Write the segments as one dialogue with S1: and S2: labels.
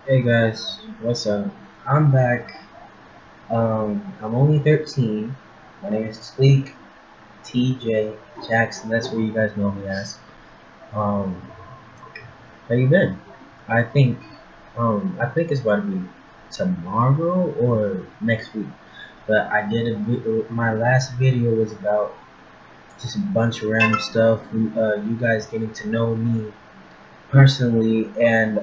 S1: Hey guys, what's up? I'm back. I'm only 13. My name is Sleek TJ Jackson. That's what you guys know me as. Um, how you been? I think, I think it's about to be tomorrow or next week. But I did my last video was about just a bunch of random stuff. You guys getting to know me personally, and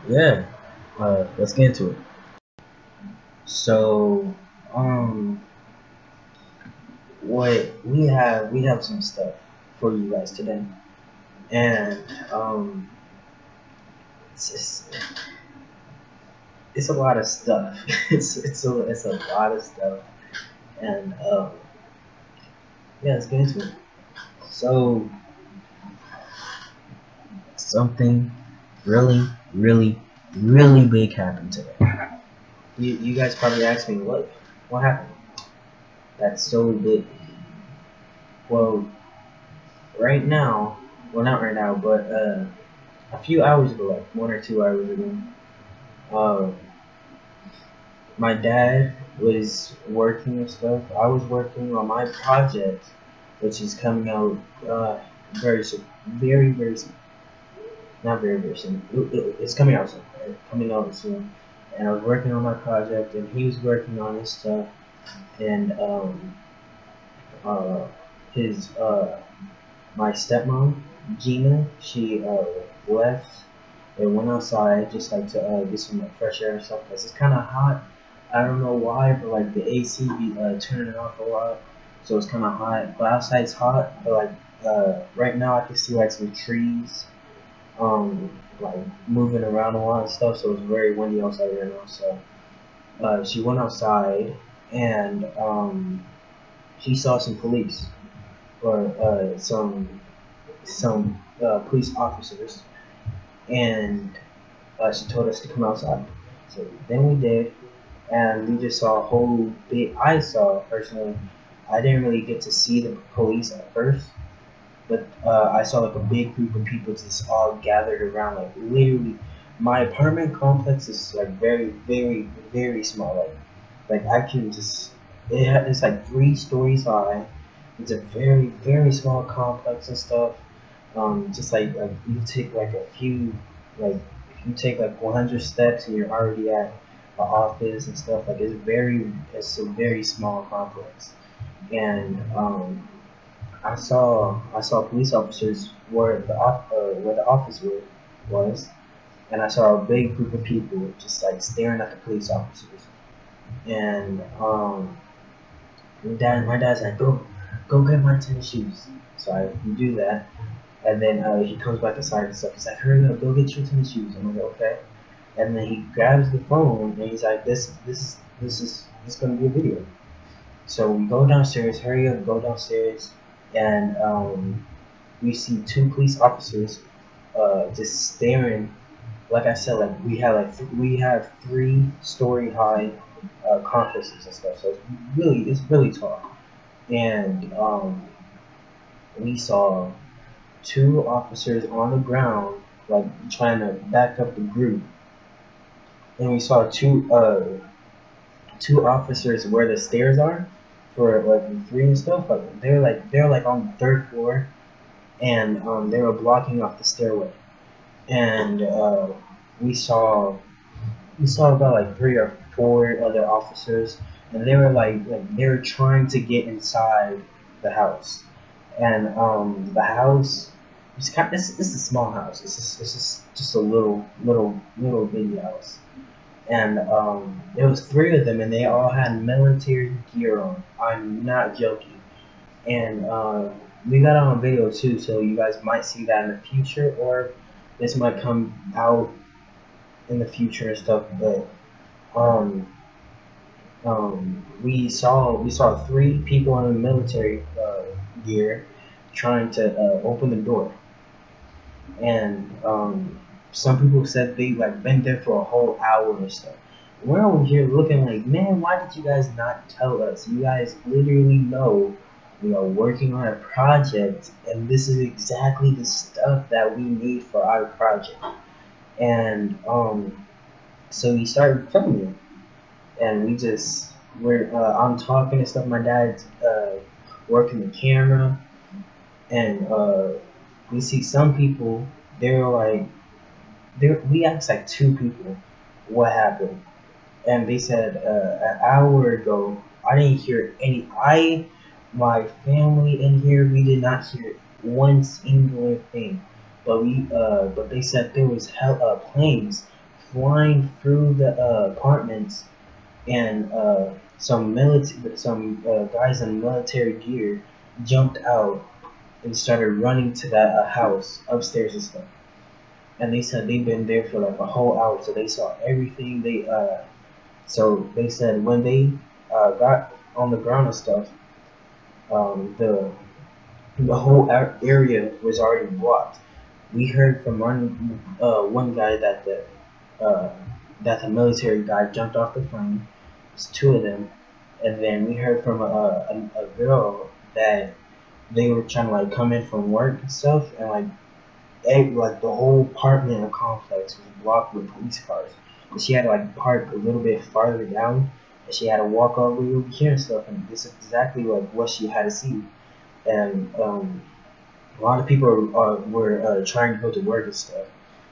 S1: yeah. Let's get into it. So, um, what we have some stuff for you guys today, and it's it's, it's a lot of stuff. It's a lot of stuff, and yeah, let's get into it. So, something really, really, really big happened today. You guys probably asked me what happened. That's so big. Well, right now, well not right now, but a few hours ago, like 1 or 2 hours ago, uh, my dad was working and stuff. I was working on my project, which is coming out very soon, very soon. Not very soon. It's coming out soon. Right? Coming out soon. And I was working on my project, and he was working on his stuff, and uh, his my stepmom Gina, she left and went outside just like to get some like fresh air and stuff because it's kind of hot. I don't know why, but like the AC be turning off a lot, so it's kind of hot. But outside's hot, but like right now I can see like some trees like moving around a lot and stuff, so it's very windy outside right now. So she went outside and she saw some police or some police officers, and she told us to come outside. So then we did, and we just saw a whole big. I saw personally. I didn't really get to see the police at first, but I saw like a big group of people just all gathered around. Like literally, my apartment complex is like very small. Like I can just. It's like 3 stories high. It's a very small complex and stuff. Just like you take like a few like if you take like 100 steps and you're already at the office and stuff. Like it's a very small complex, and I saw police officers where the office was, and I saw a big group of people just like staring at the police officers, and my dad's like, go get my tennis shoes. So I do that, and then he comes back inside and stuff. He's like, hurry up, go get your tennis shoes. I'm like, okay. And then he grabs the phone and he's like, this is gonna be a video. So we go downstairs, hurry up, go downstairs, and we see 2 police officers just staring. Like I said, like we have 3-story high complexes and stuff. So it's really tall. And we saw 2 officers on the ground, like trying to back up the group, and we saw two officers where the stairs are for like the 3 and stuff. Like they're like on the 3rd floor, and they were blocking off the stairway. And we saw about like 3 or 4 other officers, and they were like they were trying to get inside the house. And the house it's kind this is a small house. It's just a little bitty house. And there was 3 of them, and they all had military gear on. I'm not joking. And we got it on video too, so you guys might see that in the future, or this might come out in the future and stuff. But um, we saw 3 people in the military gear trying to open the door, and some people said they like been there for a whole hour or so. We're over here looking like, man, why did you guys not tell us? You guys literally know we are working on a project, and this is exactly the stuff that we need for our project. And so we started filming, and I'm talking and stuff. My dad's working the camera, and we see some people. They're like, we asked like 2 people what happened, and they said an hour ago I didn't hear my family in here, we did not hear one singular thing, but they said there was planes flying through the apartments, and some guys in military gear jumped out and started running to that house upstairs and stuff. And they said they've been there for like a whole hour, so they saw everything. So they said when they got on the ground and stuff, the whole area was already blocked. We heard from one guy that the military guy jumped off the plane. It's 2 of them, and then we heard from a girl that they were trying to like come in from work and stuff, and like the whole apartment complex was blocked with police cars. And she had to like park a little bit farther down, and she had to walk all the way over here and stuff. And this is exactly like what she had to see. And a lot of people were trying to go to work and stuff,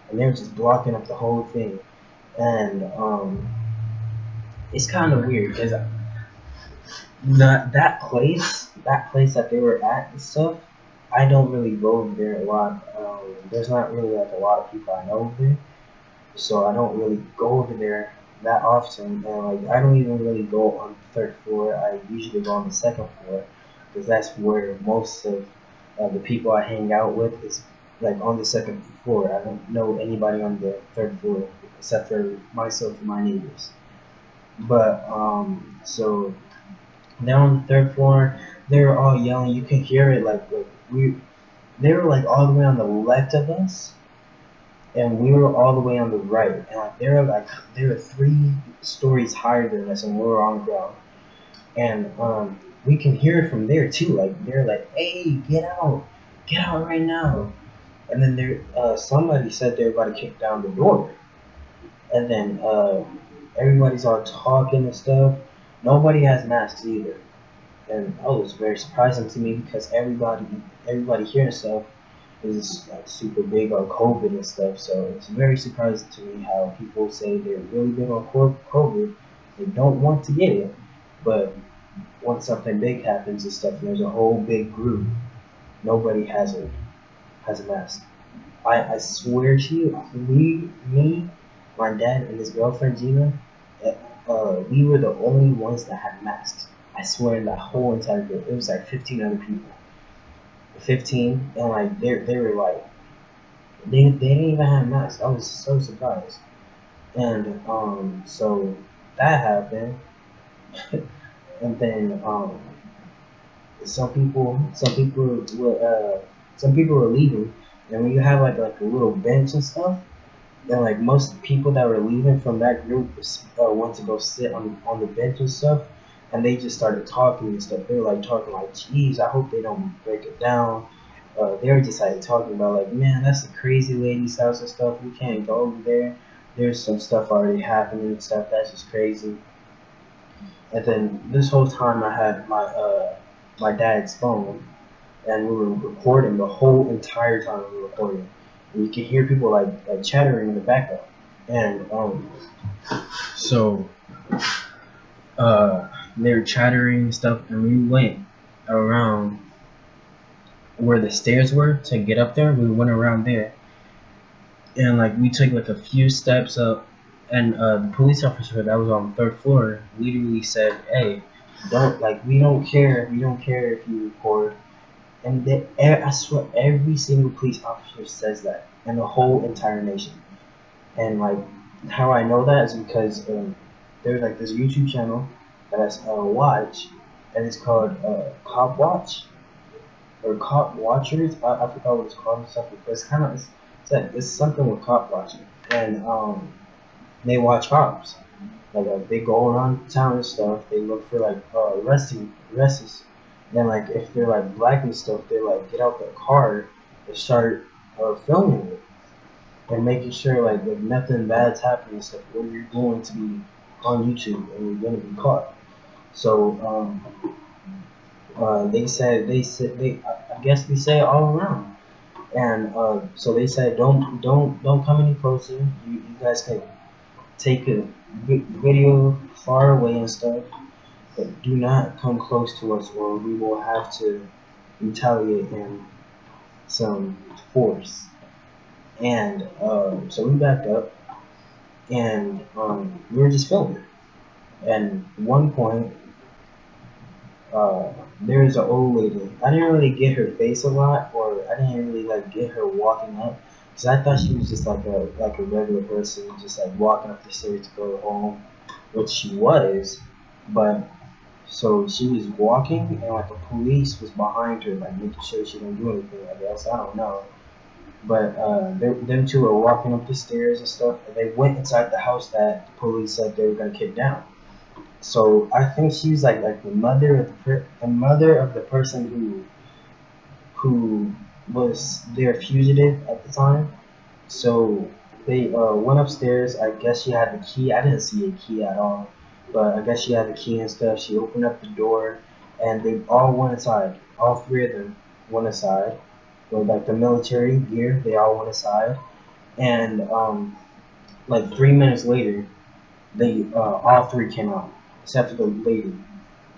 S1: and they were just blocking up the whole thing. And it's kind of weird because that place that they were at and stuff, I don't really go over there a lot. There's not really like a lot of people I know over there, so I don't really go over there that often. And like I don't even really go on the 3rd floor. I usually go on the 2nd floor because that's where most of the people I hang out with is like on the 2nd floor. I don't know anybody on the 3rd floor except for myself and my neighbors. But so down on the 3rd floor, they were all yelling. You can hear it they were like all the way on the left of us, and we were all the way on the right. And like they were 3 stories higher than us, and we were on the ground. And we can hear it from there too. Like they're like, "Hey, get out right now!" And then somebody said they're about to kick down the door. And then everybody's all talking and stuff. Nobody has masks either. And that was very surprising to me because everybody here and stuff is like super big on COVID and stuff. So it's very surprising to me how people say they're really big on COVID. They don't want to get it, but once something big happens and stuff, there's a whole big group. Nobody has a mask. I swear to you, me, my dad, and his girlfriend Gina, we were the only ones that had masks. I swear in that whole entire group, it was like 15 other people. 15, and like they were like they didn't even have masks. I was so surprised. And so that happened. And then some people were leaving, and when you have like a little bench and stuff, then like most people that were leaving from that group went to go sit on the bench and stuff, and they just started talking and stuff. They were like talking like, "Geez, I hope they don't break it down." They were just like talking about like, "Man, that's a crazy lady's house and stuff. We can't go over there. There's some stuff already happening and stuff. That's just crazy." And then this whole time I had my dad's phone, and we were recording the whole entire time we were recording. And you could hear people like chattering in the background. And so they were chattering and stuff, and we went around where the stairs were to get up there. We went around there, and like we took like a few steps up, and the police officer that was on the 3rd floor literally said, "Hey, we don't care if you record." And I swear every single police officer says that in the whole entire nation. And like how I know that is because there's like this YouTube channel that I watch, and it's called Cop Watch or Cop Watchers. I forgot what it's called and stuff, but it's kind of it's something with cop watching, and they watch cops. Like they go around town and stuff. They look for like arrests then like if they're like black and stuff, they like get out their car and start filming it and making sure like if nothing bad's happening and stuff, or you're going to be on YouTube and you're going to be caught. So I guess they say it all around. And so they said, don't come any closer. You guys can take a video far away and stuff, but do not come close to us, or we will have to retaliate in some force. And so we backed up, and we were just filming. And at one point, there's an old lady. I didn't really get her face a lot, or I didn't really like get her walking up, because I thought she was just like a regular person, just like walking up the stairs to go home, which she was. But so she was walking, and like the police was behind her, like making sure she didn't do anything. I guess I don't know. But them two were walking up the stairs and stuff, and they went inside the house that the police said they were gonna kick down. So I think she's like the mother of the person who was their fugitive at the time. So they went upstairs. I guess she had the key. I didn't see a key at all, but I guess she had the key and stuff. She opened up the door, and they all went inside. All three of them went inside with like the military gear. They all went inside, and like 3 minutes later, they all three came out except for the lady.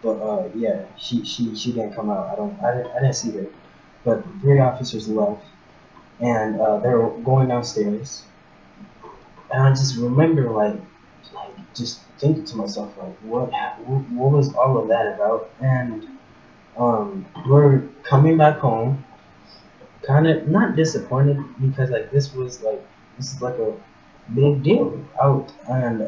S1: But yeah, she didn't come out. I didn't see her. But the three officers left, and they were going downstairs. And I just remember like just thinking to myself like, what was all of that about? And we're coming back home, kind of not disappointed, because like this is like a big deal out. And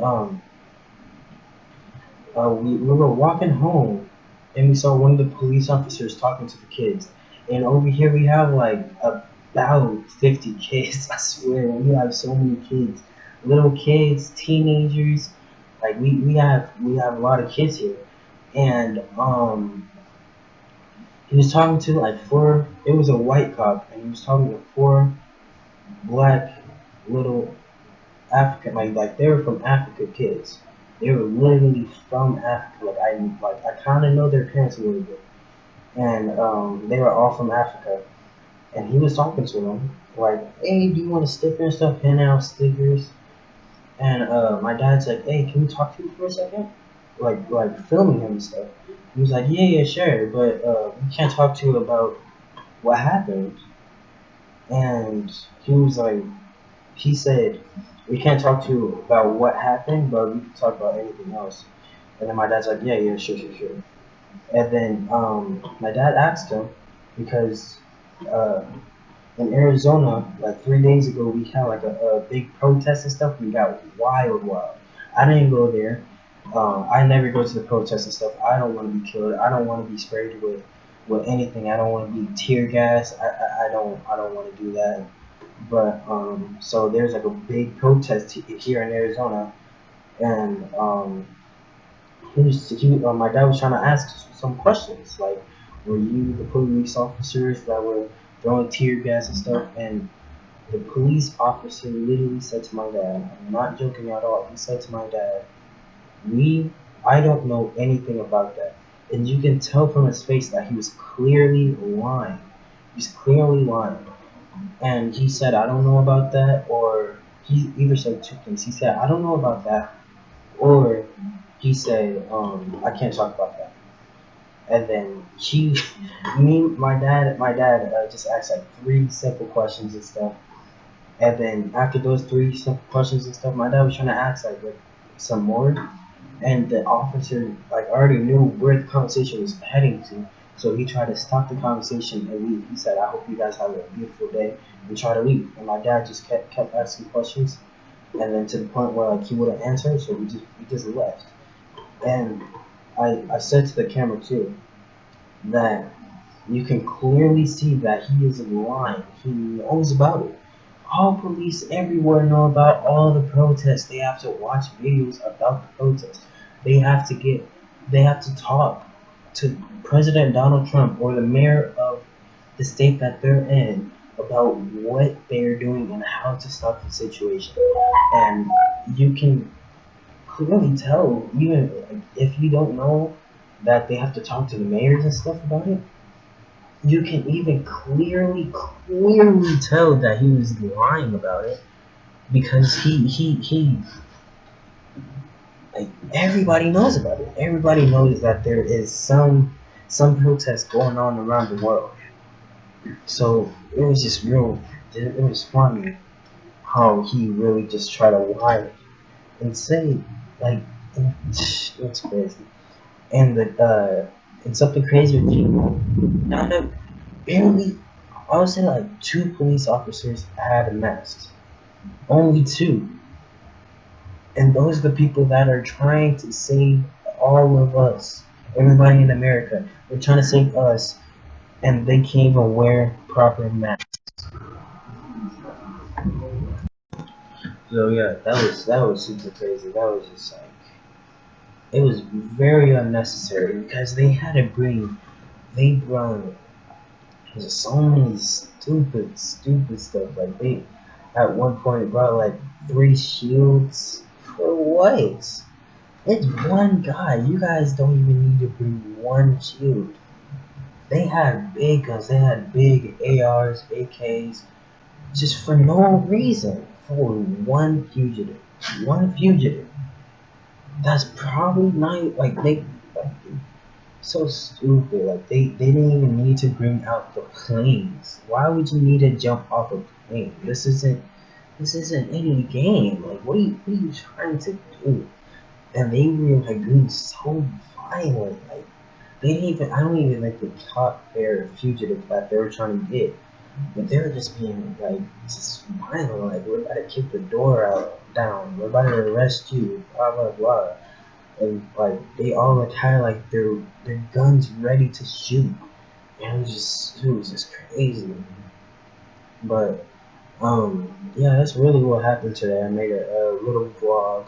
S1: we were walking home, and we saw one of the police officers talking to the kids. And over here we have like about 50 kids. I swear, we have so many kids, little kids, teenagers. Like we have a lot of kids here. And he was talking to like four. It was a white cop, and he was talking to four black little African, like they were from Africa kids. They were literally from Africa. I kind of know their parents a little bit, and they were all from Africa. And he was talking to them like, "Hey, do you want a sticker and stuff?" Handing out stickers. And my dad's like, "Hey, can we talk to you for a second?" Like filming him and stuff. He was like, "Yeah, sure, but we can't talk to you about what happened." And he was like, he said, "We can't talk to you about what happened, but we can talk about anything else." And then my dad's like, "Yeah, sure. And then my dad asked him, because uh, in Arizona, like 3 days ago, we had like a big protest and stuff. We got wild. I didn't go there. I never go to the protests and stuff. I don't want to be killed. I don't want to be sprayed with anything. I don't want to be tear gas. I don't want to do that. But so there's like a big protest here in Arizona, and my dad was trying to ask some questions like, were you the police officers that were throwing tear gas and stuff? And the police officer literally said to my dad, I'm not joking at all, he said to my dad, I don't know anything about that. And you can tell from his face that he was clearly lying. He's clearly lying. And he said, I don't know about that, or he either said two things. He said, I don't know about that, or he said, I can't talk about that. And then my dad just asked like 3 simple questions and stuff. And then after those 3 simple questions and stuff, my dad was trying to ask like some more. And the officer like already knew where the conversation was heading to. So he tried to stop the conversation and leave. He said, I hope you guys have a beautiful day, and try to leave. And my dad just kept asking questions, and then to the point where like he wouldn't answer, so we just left. And I said to the camera too that you can clearly see that he is lying. He knows about it. All police everywhere know about all the protests. They have to watch videos about the protests. They have to talk. to President Donald Trump or the mayor of the state that they're in about what they're doing and how to stop the situation. And you can clearly tell, even if you don't know that they have to talk to the mayors and stuff about it, you can even clearly tell that he was lying about it, because he like, everybody knows about it. Everybody knows that there is some protests going on around the world. So it was just it was funny how he really just tried to lie and say, like, it's crazy. And and something crazy with people, not that barely, I would say like 2 police officers had masks. Only 2. And those are the people that are trying to save all of us. Everybody in America. They're trying to save us, and they can't even wear proper masks. So yeah, that was super crazy. That was just like, it was very unnecessary, because they had to they brought so many stupid stuff. Like, they at one point brought like 3 shields. For what? It's one guy. You guys don't even need to bring 1 shield. They had big guns. They had big ARs, AKs, just for no reason. For one fugitive. One fugitive. That's probably not, like, so stupid. Like, they didn't even need to bring out the planes. Why would you need to jump off a plane? This isn't any game. Like, what are you trying to do? And they were like being so violent. Like, they didn't even, I don't even think they caught their fugitive that they were trying to get. But they were just being like just violent. Like, we're about to kick the door down. We're about to arrest you. Blah blah blah. And like, they all like had like their guns ready to shoot. And it was just crazy. But yeah, that's really what happened today. I made a little vlog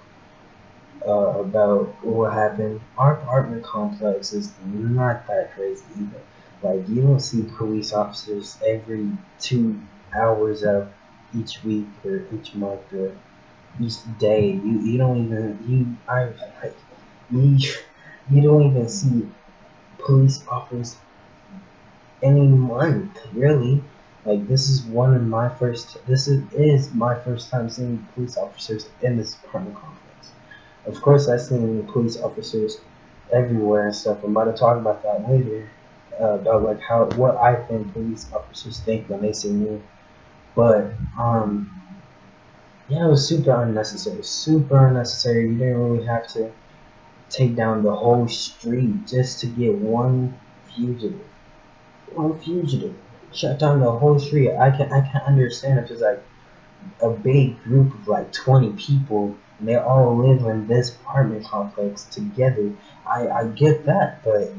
S1: about what happened. Our apartment complex is not that crazy either. Like, you don't see police officers every 2 hours of each week or each month or each day. You don't even you don't even see police officers any month, really. Like, this is my first time seeing police officers in this apartment complex. Of course, I've seen police officers everywhere and stuff. I'm about to talk about that later, about like what I think police officers think when they see me. But yeah, it was super unnecessary. Super unnecessary. You didn't really have to take down the whole street just to get one fugitive. One fugitive. Shut down the whole street. I can't understand if it's like a big group of like 20 people and they all live in this apartment complex together. I get that, but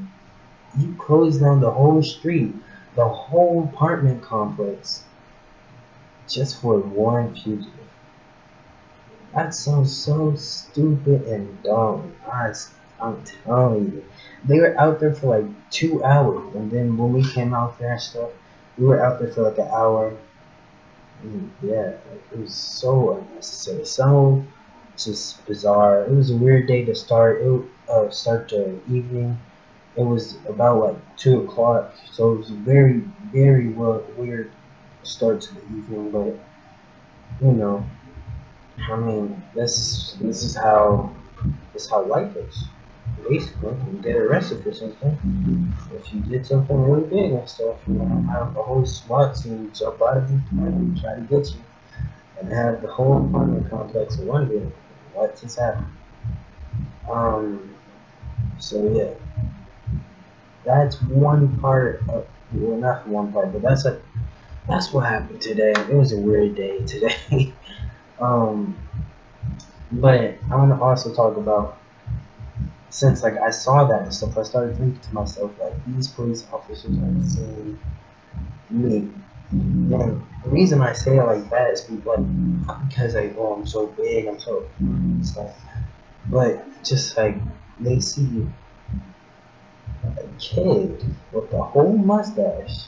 S1: you close down the whole street, the whole apartment complex, just for one fugitive. That sounds so stupid and dumb. I'm telling you. They were out there for like 2 hours, and then when we came out there and stuff, we were out there for like an hour. And yeah, it was so unnecessary. So just bizarre. It was a weird day to start. Start the evening. It was about like 2 o'clock, so it was a very, very weird start to the evening. But you know, I mean, this is how life is. Basically, you get arrested for something. If you did something really big and stuff, you know, have the whole SWAT team jump out of you and try to get you, and have the whole apartment complex wondering what just happened. So yeah, that's one part of, well, not one part, but that's what happened today. It was a weird day today. But I want to also talk about, since like I saw that and stuff, I started thinking to myself, like, these police officers are seeing me. And the reason I say it like that is because like, oh, I'm so big, I'm so stuff. But just like, they see a kid with a whole mustache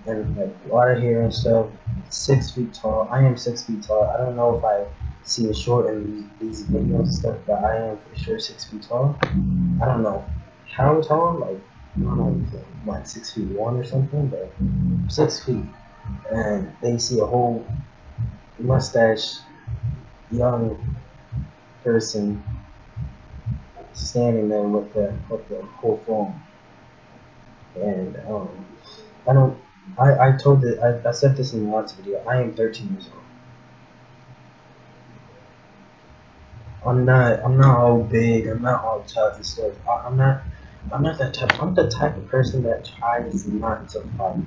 S1: and like water hair and stuff, 6 feet tall. I am 6 feet tall. I don't know if I see it short in these videos and stuff, but I am for sure 6 feet tall. I don't know how tall, like I don't know, like 6'1" or something, but 6 feet. And they see a whole mustache young person standing there with the whole phone. And I don't. I told it. I said this in the last video. I am 13 years old. I'm not all big. I'm not all tough and stuff. I'm not that type. I'm the type of person that tries not to fight.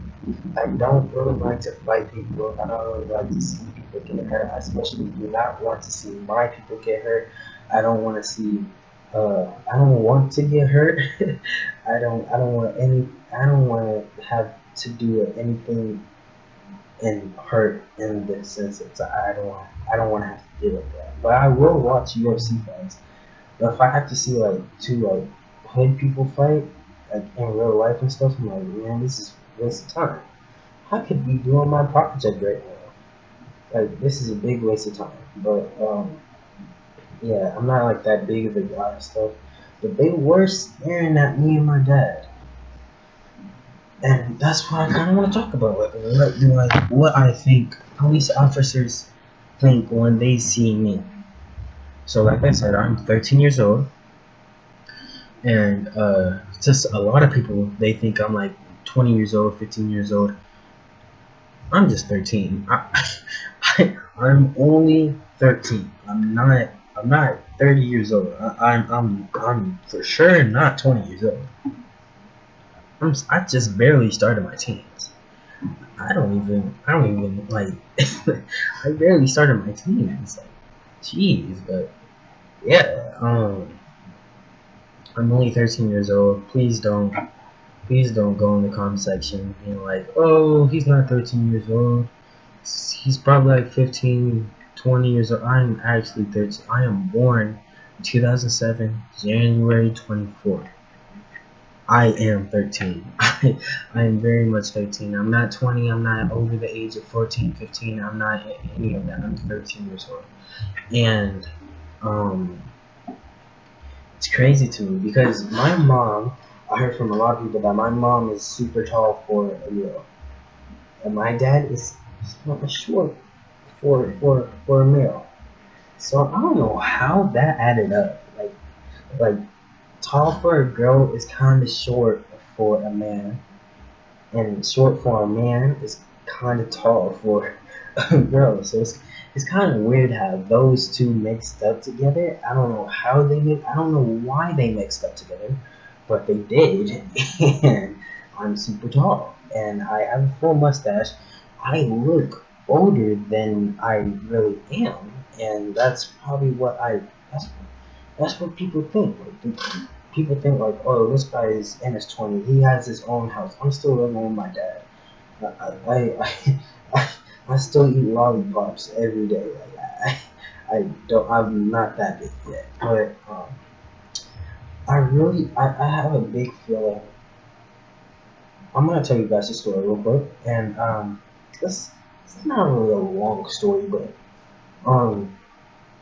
S1: I don't really like to fight people. I don't really like to see people get hurt. I especially do not want to see my people get hurt. I don't want to see. I don't want to get hurt. I don't want any. I don't want to have to do anything and hurt in the sense that I don't want to have to deal with that. But I will watch UFC fights. But if I have to see like two like hood people fight like in real life and stuff, I'm like, man, this is a waste of time. I could be doing my project right now. Like this is a big waste of time. But yeah, I'm not like that big of a guy and stuff. But they were staring at me and my dad. And that's what I kind of want to talk about. Like, what I think police officers think when they see me. So, like I said, I'm 13 years old, and just a lot of people they think I'm like 20 years old, 15 years old. I'm just 13. I'm only 13. I'm not 30 years old. I'm for sure not 20 years old. I just barely started my teens. I don't even like. I barely started my teens. Like, jeez, but yeah. I'm only 13 years old. Please don't go in the comment section being like, oh, he's not 13 years old. He's probably like 15, 20 years old. I am actually 13. I am born in 2007, January 24th. I am 13. I am very much 13. I'm not 20. I'm not over the age of 14, 15. I'm not any of that. I'm 13 years old. And it's crazy to me because my mom, I heard from a lot of people that my mom is super tall for a girl. And my dad is short for a male. So I don't know how that added up. Like tall for a girl is kind of short for a man, and short for a man is kind of tall for a girl. So it's kind of weird how those two mixed up together. I don't know how they I don't know why they mixed up together, but they did. And I'm super tall, and I have a full mustache. I look older than I really am, and that's probably what that's what people think. Like, people think like, oh, this guy is in his 20s. He has his own house. I'm still living with my dad. I still eat lollipops every day. Like I'm not that big yet. But I have a big feeling. I'm gonna tell you guys a story real quick, and it's not really a long story, but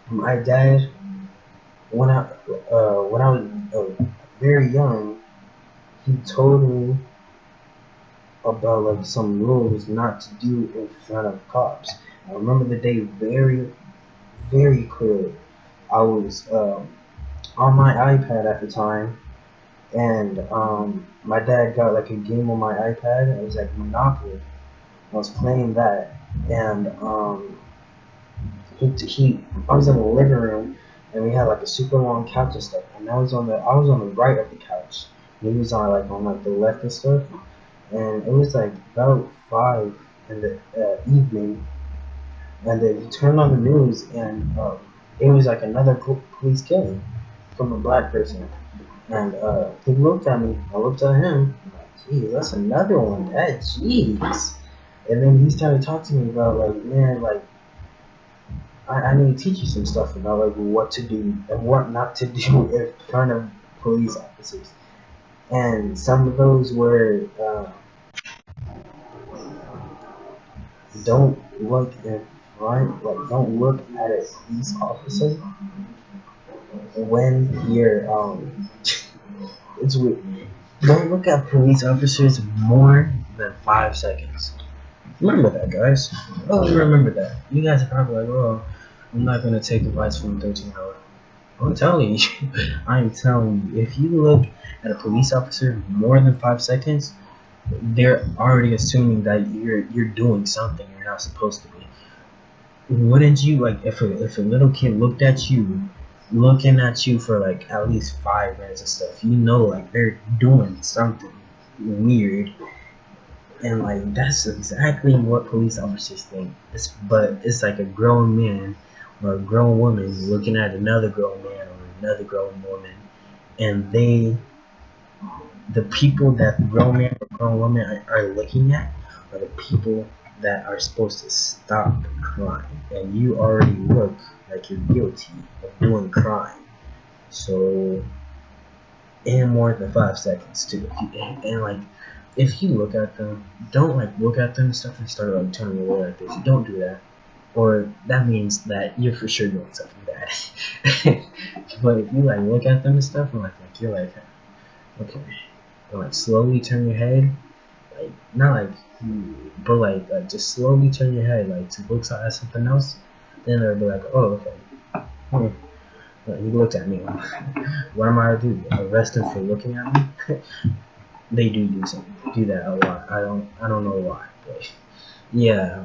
S1: my dad, when I was very young, he told me about like some rules not to do in front of cops. I remember the day very, very clearly. I was on my iPad at the time, and my dad got like a game on my iPad. It was like Monopoly. I was playing that, and I was in the living room, and we had like a super long couch and stuff. And I was on the right of the couch, and he was on the left and stuff. And it was like about 5 in the evening, and then he turned on the news, and it was like another police killing from a black person. And he looked at me, I looked at him, I'm like, geez, that's another one, that jeez. And then he started talking to me about like, man, like, I need to teach you some stuff about like what to do and what not to do in front of police officers. and some of those were don't look in front, like don't look at a police officer when you're it's weird. Don't look at police officers more than 5 seconds. Remember that, guys. Oh, remember that. You guys are probably like, oh, I'm not gonna take advice from a 13-year-old. I'm telling you, I'm telling you, if you look at a police officer more than 5 seconds, they're already assuming that you're doing something you're not supposed to be. Wouldn't you, like, if a little kid looked at you, looking at you for like at least 5 minutes and stuff, you know, like they're doing something weird, and like that's exactly what police officers think. But it's like a grown man or a grown woman looking at another grown man or another grown woman, and the people that the grown man or grown woman are looking at are the people that are supposed to stop crime, and you already look like you're guilty of doing crime. So, in more than 5 seconds too. And like, if you look at them, don't like look at them and stuff and start like turning away like this. Don't do that, or that means that you're for sure doing something bad. But if you like look at them and stuff and like you're like, okay, and like slowly turn your head, like not like, but like just slowly turn your head like to look at something else, then they'll be like, oh, okay. You looked at me. What am I to do? Arrest them for looking at me? They do something. Do that a lot. I don't know why, but yeah.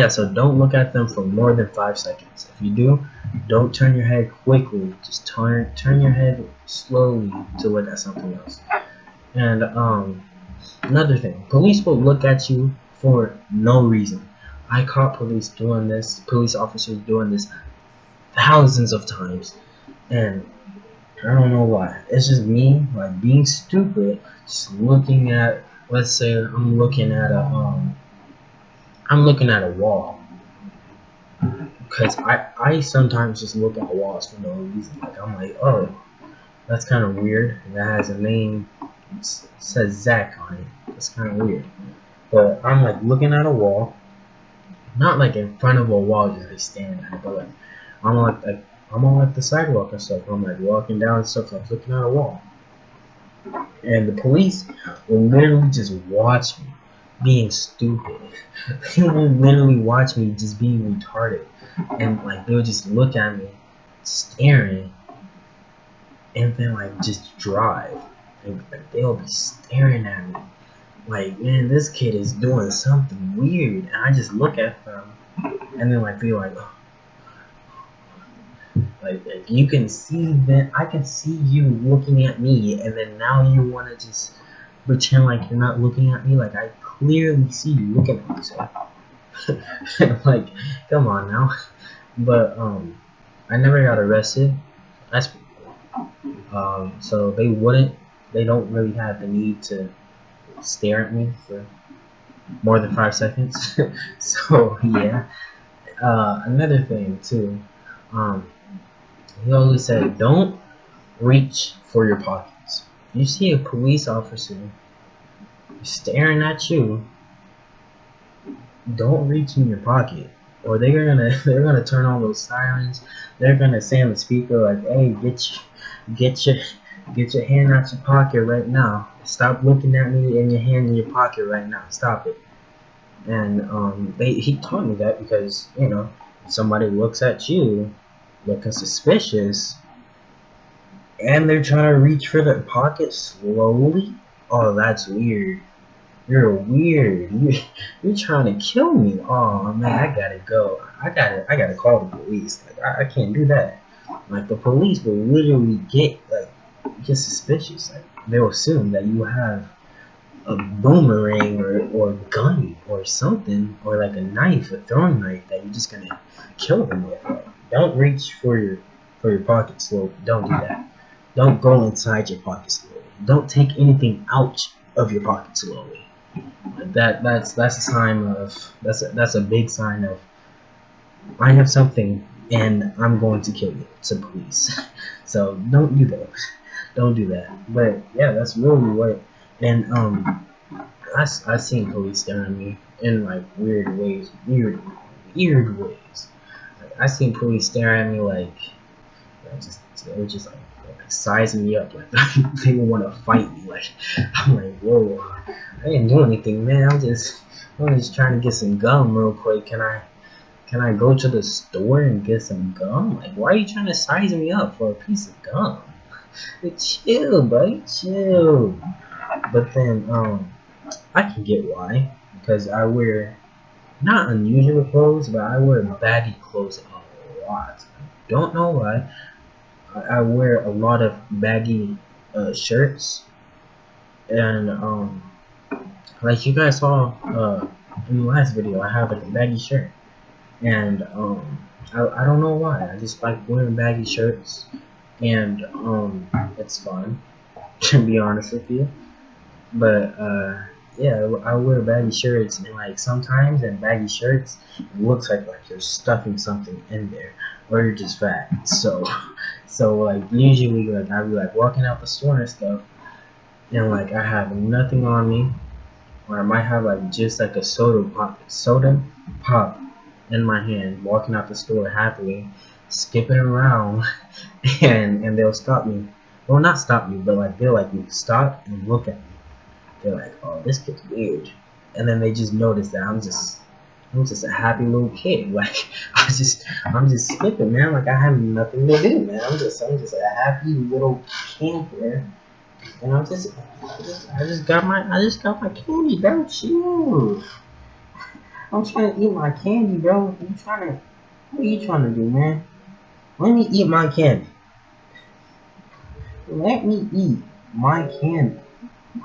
S1: So don't look at them for more than 5 seconds. If you do, don't turn your head quickly. Just turn your head slowly to look at something else. And another thing, police will look at you for no reason. I caught police officers doing this thousands of times, and I don't know why. It's just me, like being stupid, just looking at. Let's say I'm looking at a wall, because I sometimes just look at walls for no reason. Like I'm like, oh, that's kind of weird. That has a name, it says Zach on it. That's kind of weird. But I'm like looking at a wall, not like in front of a wall, just like standing at it, but like I'm on like the sidewalk and stuff. I'm like walking down and stuff, like looking at a wall. And the police will literally just watch me being stupid. They will literally watch me just being retarded. And like they'll just look at me staring, and then like just drive. And like, they'll be staring at me. Like, man, this kid is doing something weird. And I just look at them, and then like be like, oh. Like you can see that I can see you looking at me, and then now you want to just pretend like you're not looking at me. Like I clearly see you looking at me. So like, come on now. But I never got arrested. That's so they don't really have the need to stare at me for more than 5 seconds. So yeah. Another thing too. He always said, don't reach for your pockets. If you see a police officer staring at you, don't reach in your pocket, or they're gonna turn on those sirens. They're gonna say on the speaker like, "Hey, get your hand out your pocket right now. Stop looking at me and your hand in your pocket right now. Stop it." And he taught me that because if somebody looks at you looking suspicious, and they're trying to reach for their pocket slowly. Oh, that's weird. You're weird. You're trying to kill me. Oh man, I gotta go. I gotta call the police. Like I can't do that. Like the police will literally get suspicious. Like they'll assume that you have a boomerang or gun or something, or like a knife, a throwing knife that you're just gonna kill them with. Like, don't reach for your pocket slowly. Don't do that. Don't go inside your pocket slowly. Don't take anything out of your pocket slowly. Like that's a sign of that's a big sign of I have something and I'm going to kill you. To police. So don't do that. Don't do that. But yeah, that's really what. And I seen police staring at me in like weird ways. Weird ways. Like, I seen police staring at me like, they were just like sizing me up, like they would want to fight me. Like I'm like, whoa, I didn't do anything, man. I'm just trying to get some gum real quick. Can I go to the store and get some gum? Like, why are you trying to size me up for a piece of gum? Like, chill, buddy, chill. But then I can get why, because I wear not unusual clothes, but I wear baggy clothes a lot. I don't know why. I wear a lot of baggy shirts, and like you guys saw in the last video, I have a baggy shirt, and I don't know why. I just like wearing baggy shirts, and it's fun to be honest with you. But yeah, I wear baggy shirts, and like sometimes in baggy shirts, it looks like you're stuffing something in there, or you're just fat. So like usually like I'd be like walking out the store and stuff, and like I have nothing on me, or I might have like just like a soda pop in my hand, walking out the store happily, skipping around, and they'll stop me. Well, not stop me, but like they'll like stop and look at me. They're like, oh, this kid's weird, and then they just notice that I'm just a happy little kid. Like I'm just skipping, man. Like I have nothing to do, man. I'm just a happy little camper, and I just got my candy, bro. Chill. I'm trying to eat my candy, bro. What are you trying to do, man? Let me eat my candy. Let me eat my candy.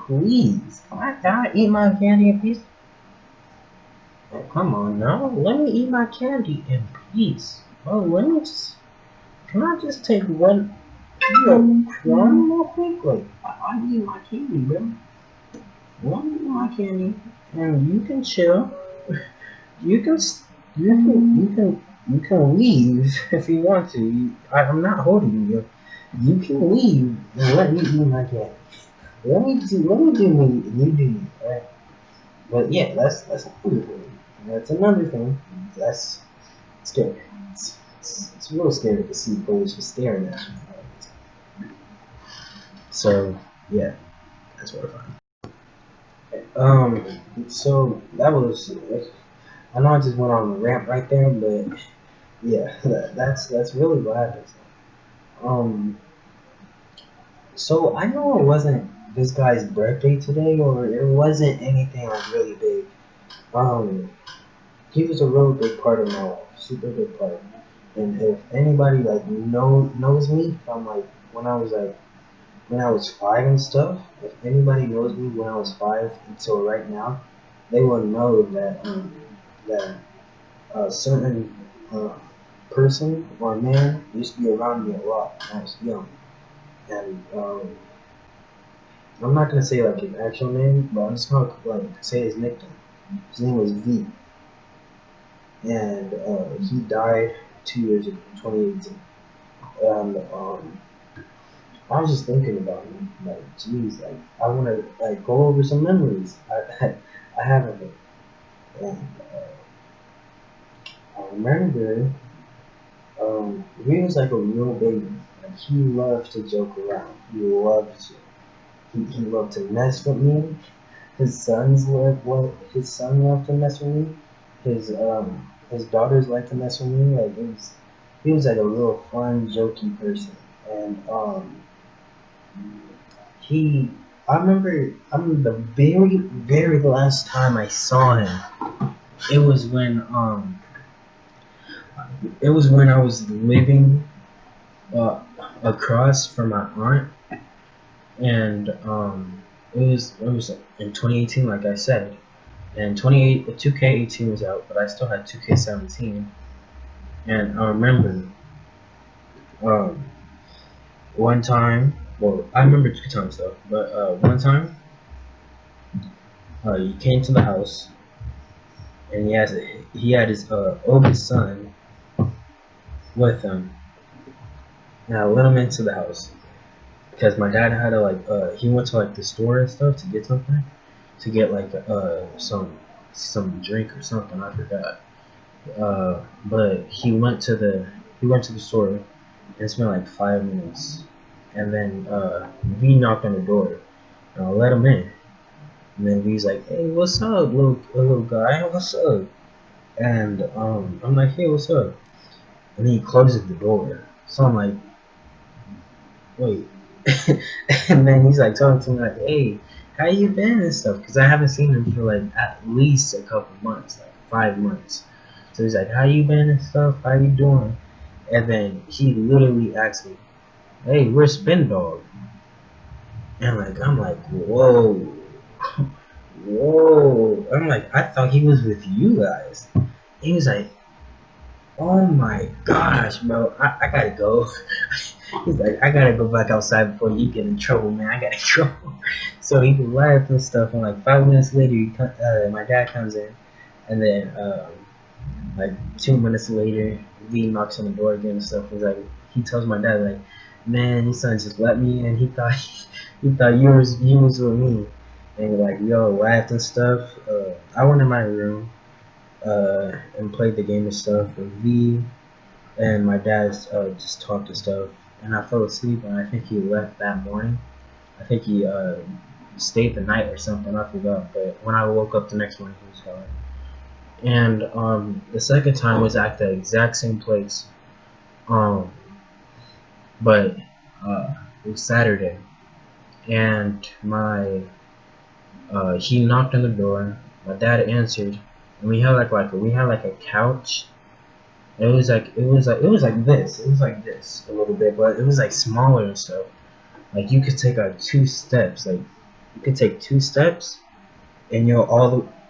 S1: Please. Can I eat my candy in peace? Oh, come on now. Let me eat my candy in peace. Oh, can I just take one crumb real quick? Like, I eat my candy, bro. Let me eat my candy, and you can chill. You can leave if you want to. I'm not holding you. You can leave and let me eat my candy. Let me do me, and you do you, alright? But yeah, that's another thing. That's another thing. That's scary. It's real scary to see police just staring at you. So yeah, that's what I find. So that was. I know I just went on a rant right there, but yeah, that's really what happens. So I know it wasn't this guy's birthday today, or it wasn't anything like really big. He was a really big part of my life, super big part. And if anybody like knows me from like when I was 5 and stuff, if anybody knows me when I was 5 until right now, they will know that a certain person or man used to be around me a lot when I was young. And I'm not gonna say like his actual name, but I'm just gonna like say his nickname. His name was V, and he died 2 years ago, 2018. And I was just thinking about him, like, geez, like I want to like go over some memories I have of him. And I remember he was like a real baby. Like he loved to joke around. He loved to. He loved to mess with me. His son loved to mess with me. His daughters liked to mess with me. Like he was like a real fun, jokey person. And I remember the very, very last time I saw him, it was when I was living across from my aunt, and it was in 2018, like I said, and 2K18 was out, but I still had 2K17, and I remember one time, well, I remember 2 times though, but one time he came to the house, and he had his oldest son with him, and I let him into the house. because my dad had to like he went to like the store and stuff to get something, to get like some drink or something, I forgot. But he went to the store, and it's been like 5 minutes, and then V knocked on the door, and I let him in, and then V's like, "Hey, what's up, little guy? What's up?" And I'm like, "Hey, what's up?" And he closes the door, so I'm like, "Wait." And then he's like talking to me like, "Hey, how you been and stuff?" Because I haven't seen him for like at least a couple months, like 5 months. So he's like, "How you been and stuff? How you doing?" And then he literally asked me, "Hey, where's Spin Dog?" And like I'm like, "Whoa, whoa!" I'm like, I thought he was with you guys. He was like, "Oh my gosh, bro, I gotta go." He's like, "I gotta go back outside before you get in trouble, man. I gotta go." So he left and stuff, and like 5 minutes later, my dad comes in, and then like 2 minutes later, V knocks on the door again and stuff. He's like, he tells my dad like, "Man, your son just let me in. He thought you was with me." And we're like, "Yo, laughed and stuff." I went in my room and played the game and stuff with V, and my dad just talked and stuff. And I fell asleep, and I think he left that morning. I think he stayed the night or something. I forgot. But when I woke up the next morning, he was gone. And the second time was at the exact same place, but it was Saturday, and he knocked on the door. My dad answered, and we had like a couch. It was like this. It was like this a little bit, but it was like smaller and stuff. Like you could take like 2 steps. Like you could take 2 steps, and you'll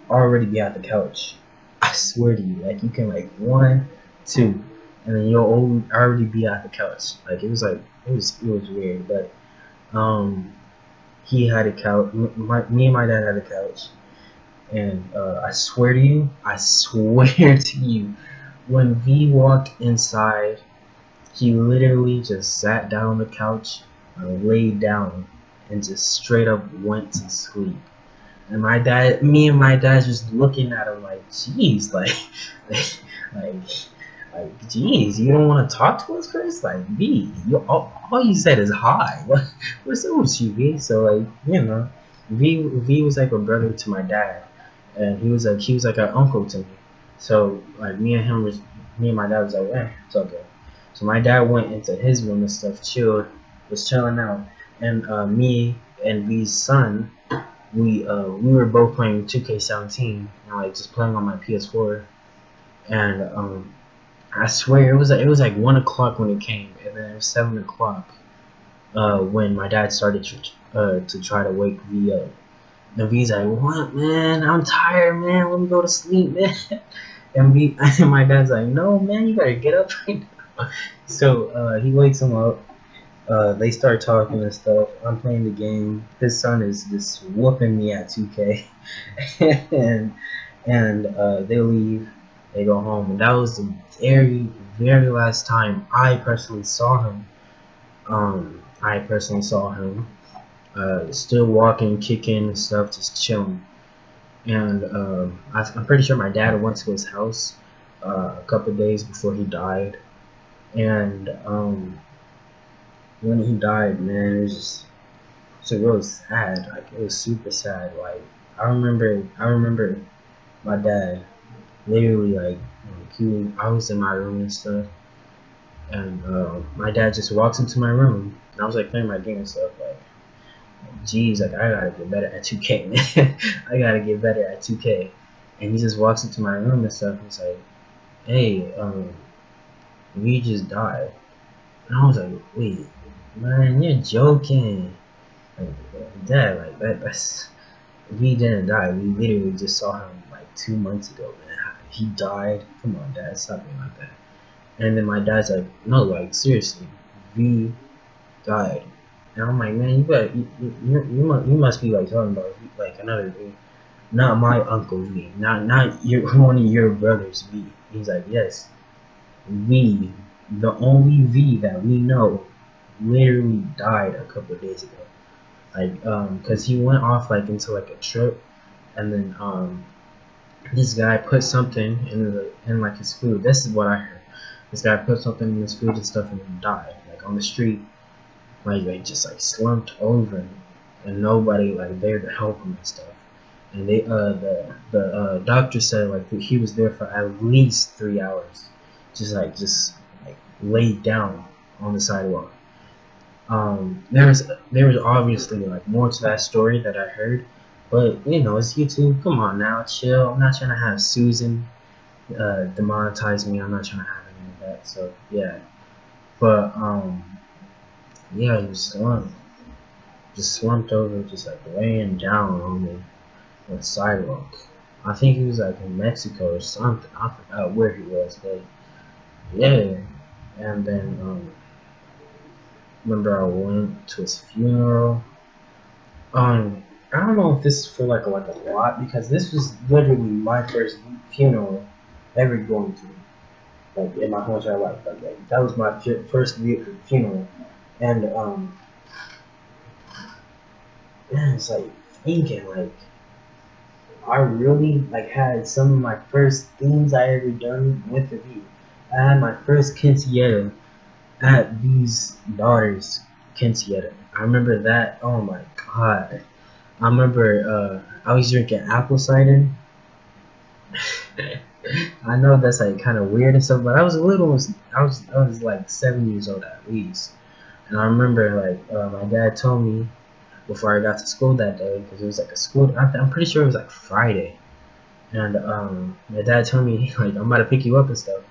S1: already be at the couch. I swear to you, like you can like 1, 2, and then you'll already be at the couch. Like it was weird, but he had a couch. Me and my dad had a couch, and I swear to you, when V walked inside, he literally just sat down on the couch, laid down, and just straight up went to sleep. And me and my dad just looking at him like, "Jeez, like, geez, you don't want to talk to us, Chris? Like, V, all you said is hi. What's up with you, V?" So like, V was like a brother to my dad, and he was like an uncle to me. So like me and my dad was like, it's okay. So my dad went into his room and stuff, was chilling out, and me and V's son, we were both playing 2K17 and like just playing on my PS4, and I swear it was like 1 o'clock when it came, and then it was 7 o'clock when my dad started to try to wake V up. And V's like, "What, man? I'm tired, man. Let me go to sleep, man." And my dad's like, "No, man, you gotta get up right now." So he wakes him up. They start talking and stuff. I'm playing the game. His son is just whooping me at 2K, and they leave. They go home, and that was the very, very last time I personally saw him. Still walking, kicking and stuff, just chilling. And I'm pretty sure my dad went to his house a couple days before he died. And when he died, man, it was really sad. Like it was super sad. Like I remember my dad literally I was in my room and stuff, and my dad just walks into my room, and I was like playing my game and stuff. Like, geez, like I gotta get better at 2K, man. I gotta get better at 2K. And he just walks into my room and stuff, and he's like, "Hey, we just died." And I was like, "Wait, man, you're joking." Like, Dad, like that's we didn't die. We literally just saw him like 2 months ago, man. He died. Come on, Dad, stop being like that. And then my dad's like, "No, like seriously, V died." And I'm like, "Man, you must be like talking about like another V, not my uncle V, not one of your brothers V." He's like, "Yes, V, the only V that we know, literally died a couple of days ago. Like, cause he went off like into like a trip, and then this guy put something in like his food. This is what I heard. This guy put something in his food and stuff, and then died like on the street. Like just like slumped over, and nobody like there to help him and stuff. And they the doctor said like he was there for at least 3 hours, just like laid down on the sidewalk. There was obviously like more to that story that I heard, but you know, it's YouTube. Come on now, chill. I'm not trying to have Susan demonetize me. I'm not trying to have any of that. So yeah, but yeah, he was slumped, just slumped over, just like laying down on the sidewalk. I think he was like in Mexico or something. I forgot where he was, but yeah. And then remember I went to his funeral. I don't know if this is for like a lot, because this was literally my first funeral ever going to, like in my whole entire life. Like that was my first funeral, and man, it's like thinking like I really like had some of my first things I ever done with the V. I had my first quinceañera at these daughters' quinceañera. I remember that. Oh my god. I remember I was drinking apple cider. I know that's like kind of weird and stuff, but I was I was like 7 years old at least, and I remember like my dad told me before I got to school that day, because it was like a school. I'm pretty sure it was like Friday, and my dad told me like I'm about to pick you up and stuff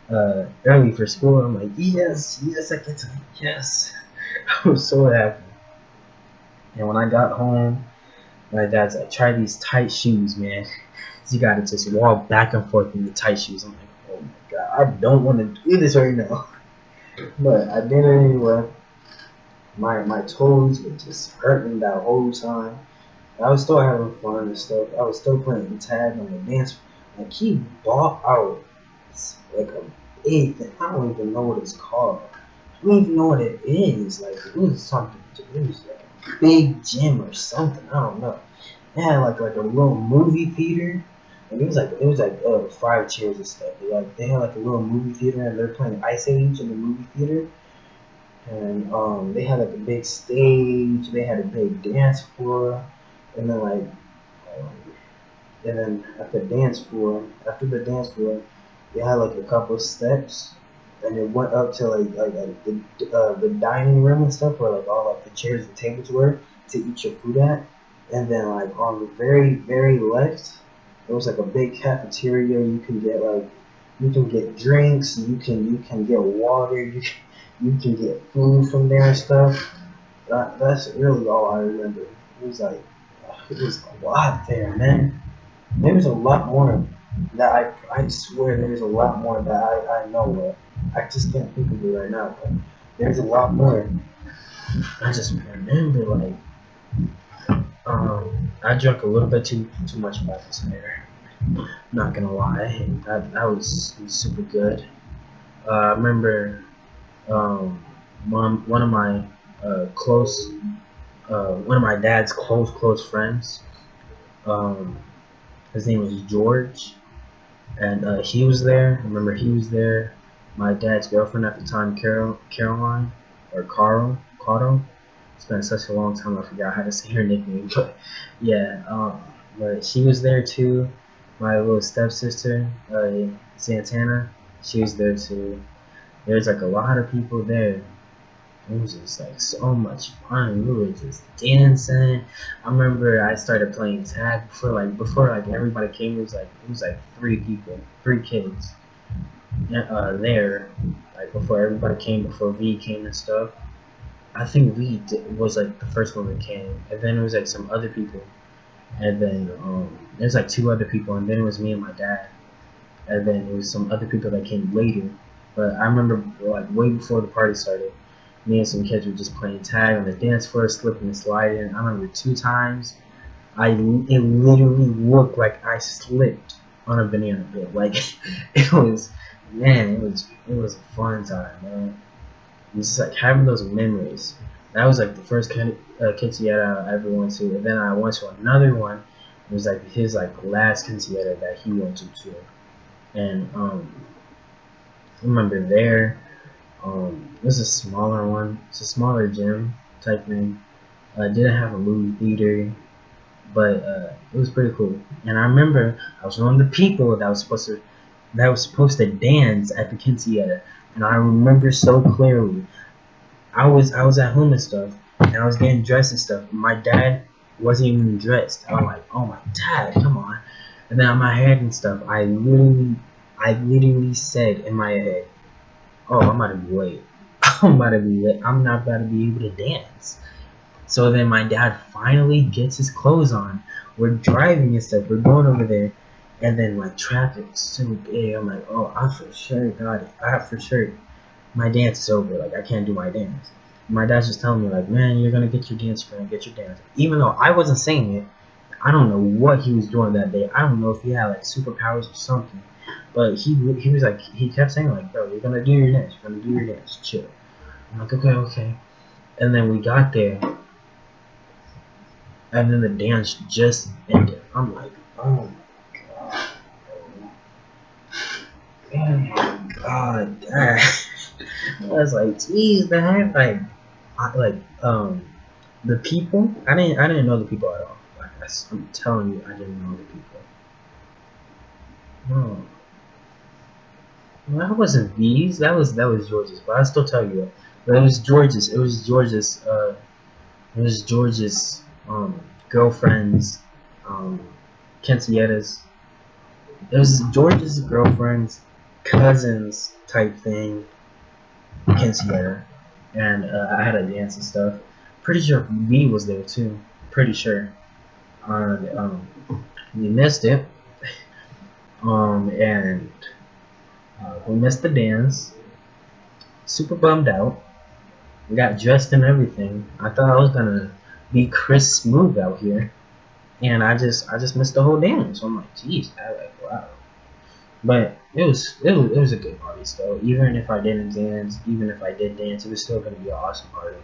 S1: early for school. I'm like yes, I get to yes. I was so happy, and when I got home. My dad's like, try these tight shoes, man. You gotta just walk back and forth in the tight shoes. I'm like, oh my god, I don't want to do this right now. But I did it anyway. My toes were just hurting that whole time. I was still having fun and stuff. I was still playing tag on the dance. Like he bought out like a big thing. I don't even know what it's called. I don't even know what it is. Like it was something. It was like a big gym or something. I don't know. It had like a little movie theater, and it was like 5 chairs and stuff. They had like a little movie theater, and they're playing Ice Age in the movie theater, and they had like a big stage. They had a big dance floor, and then after the dance floor, they had like a couple of steps, and it went up to the dining room and stuff, where like all like the chairs and tables were to eat your food at. And then like on the very, very left, there was like a big cafeteria. You can get drinks, you can get water, you can get food from there and stuff. That's really all I remember. It was a lot there, man. There's a lot more that I swear there's a lot more that I know of. I just can't think of it right now, but there's a lot more. I just remember like I drank a little bit too much about this later. Not gonna lie, that was super good. I remember one of my one of my dad's close friends. His name was George, and he was there. I remember he was there. My dad's girlfriend at the time, Caroline or Carl. It's been such a long time, I forgot how to say her nickname, but yeah, but she was there too. My little stepsister, Santana, she was there too. There's like a lot of people there. It was just like so much fun. We were just dancing. I remember I started playing tag before everybody came. It was like 3 kids there, like before everybody came, before V came and stuff. I think was like the first one that came, and then it was like some other people, and then there's like 2 other people, and then it was me and my dad, and then it was some other people that came later. But I remember like way before the party started, me and some kids were just playing tag on the dance floor, slipping and sliding. I remember 2 times, it literally looked like I slipped on a banana peel. Like it was a fun time, man. And just like having those memories. That was like the first quinceañera I ever went to, and then I went to another one. It was like his like last quinceañera that he went to too. And I remember there, it was a smaller one. It's a smaller gym type thing. Didn't have a movie theater, but it was pretty cool. And I remember I was one of the people that was supposed to dance at the quinceañera, and I remember so clearly. I was at home and stuff, and I was getting dressed and stuff. My dad wasn't even dressed. I'm like, oh my dad, come on. And then on my head and stuff, I literally said in my head, oh, I'm about to be late. I'm about to be late. I'm not about to be able to dance. So then my dad finally gets his clothes on. We're driving and stuff. We're going over there. And then like traffic's so big. I'm like, oh, I for sure got it. I for sure. My dance is over. Like, I can't do my dance. My dad's just telling me, like, man, you're going to get your dance, friend. Get your dance. Even though I wasn't saying it, I don't know what he was doing that day. I don't know if he had, like, superpowers or something. But he was like, he kept saying, like, bro, you're going to do your dance. You're going to do your dance. Chill. I'm like, okay. And then we got there. And then the dance just ended. I'm like, oh my God, dad. I was like, geez, man, the people. I didn't know the people at all. Like, I'm telling you, I didn't know the people. No, well, that wasn't V's. That was George's. But I'll still tell you, but it was George's. It was George's. It was George's girlfriend's quinceañeras. It was George's girlfriend's cousin's type thing. Quinceañera, and I had a dance and stuff. Pretty sure V was there too. Pretty sure. We missed it. And we missed the dance. Super bummed out. We got dressed and everything. I thought I was gonna be Chris Smooth out here, and I just missed the whole dance. So I'm like, geez, wow. But it was a good party still. Even if I didn't dance, even if I did dance, it was still gonna be an awesome party.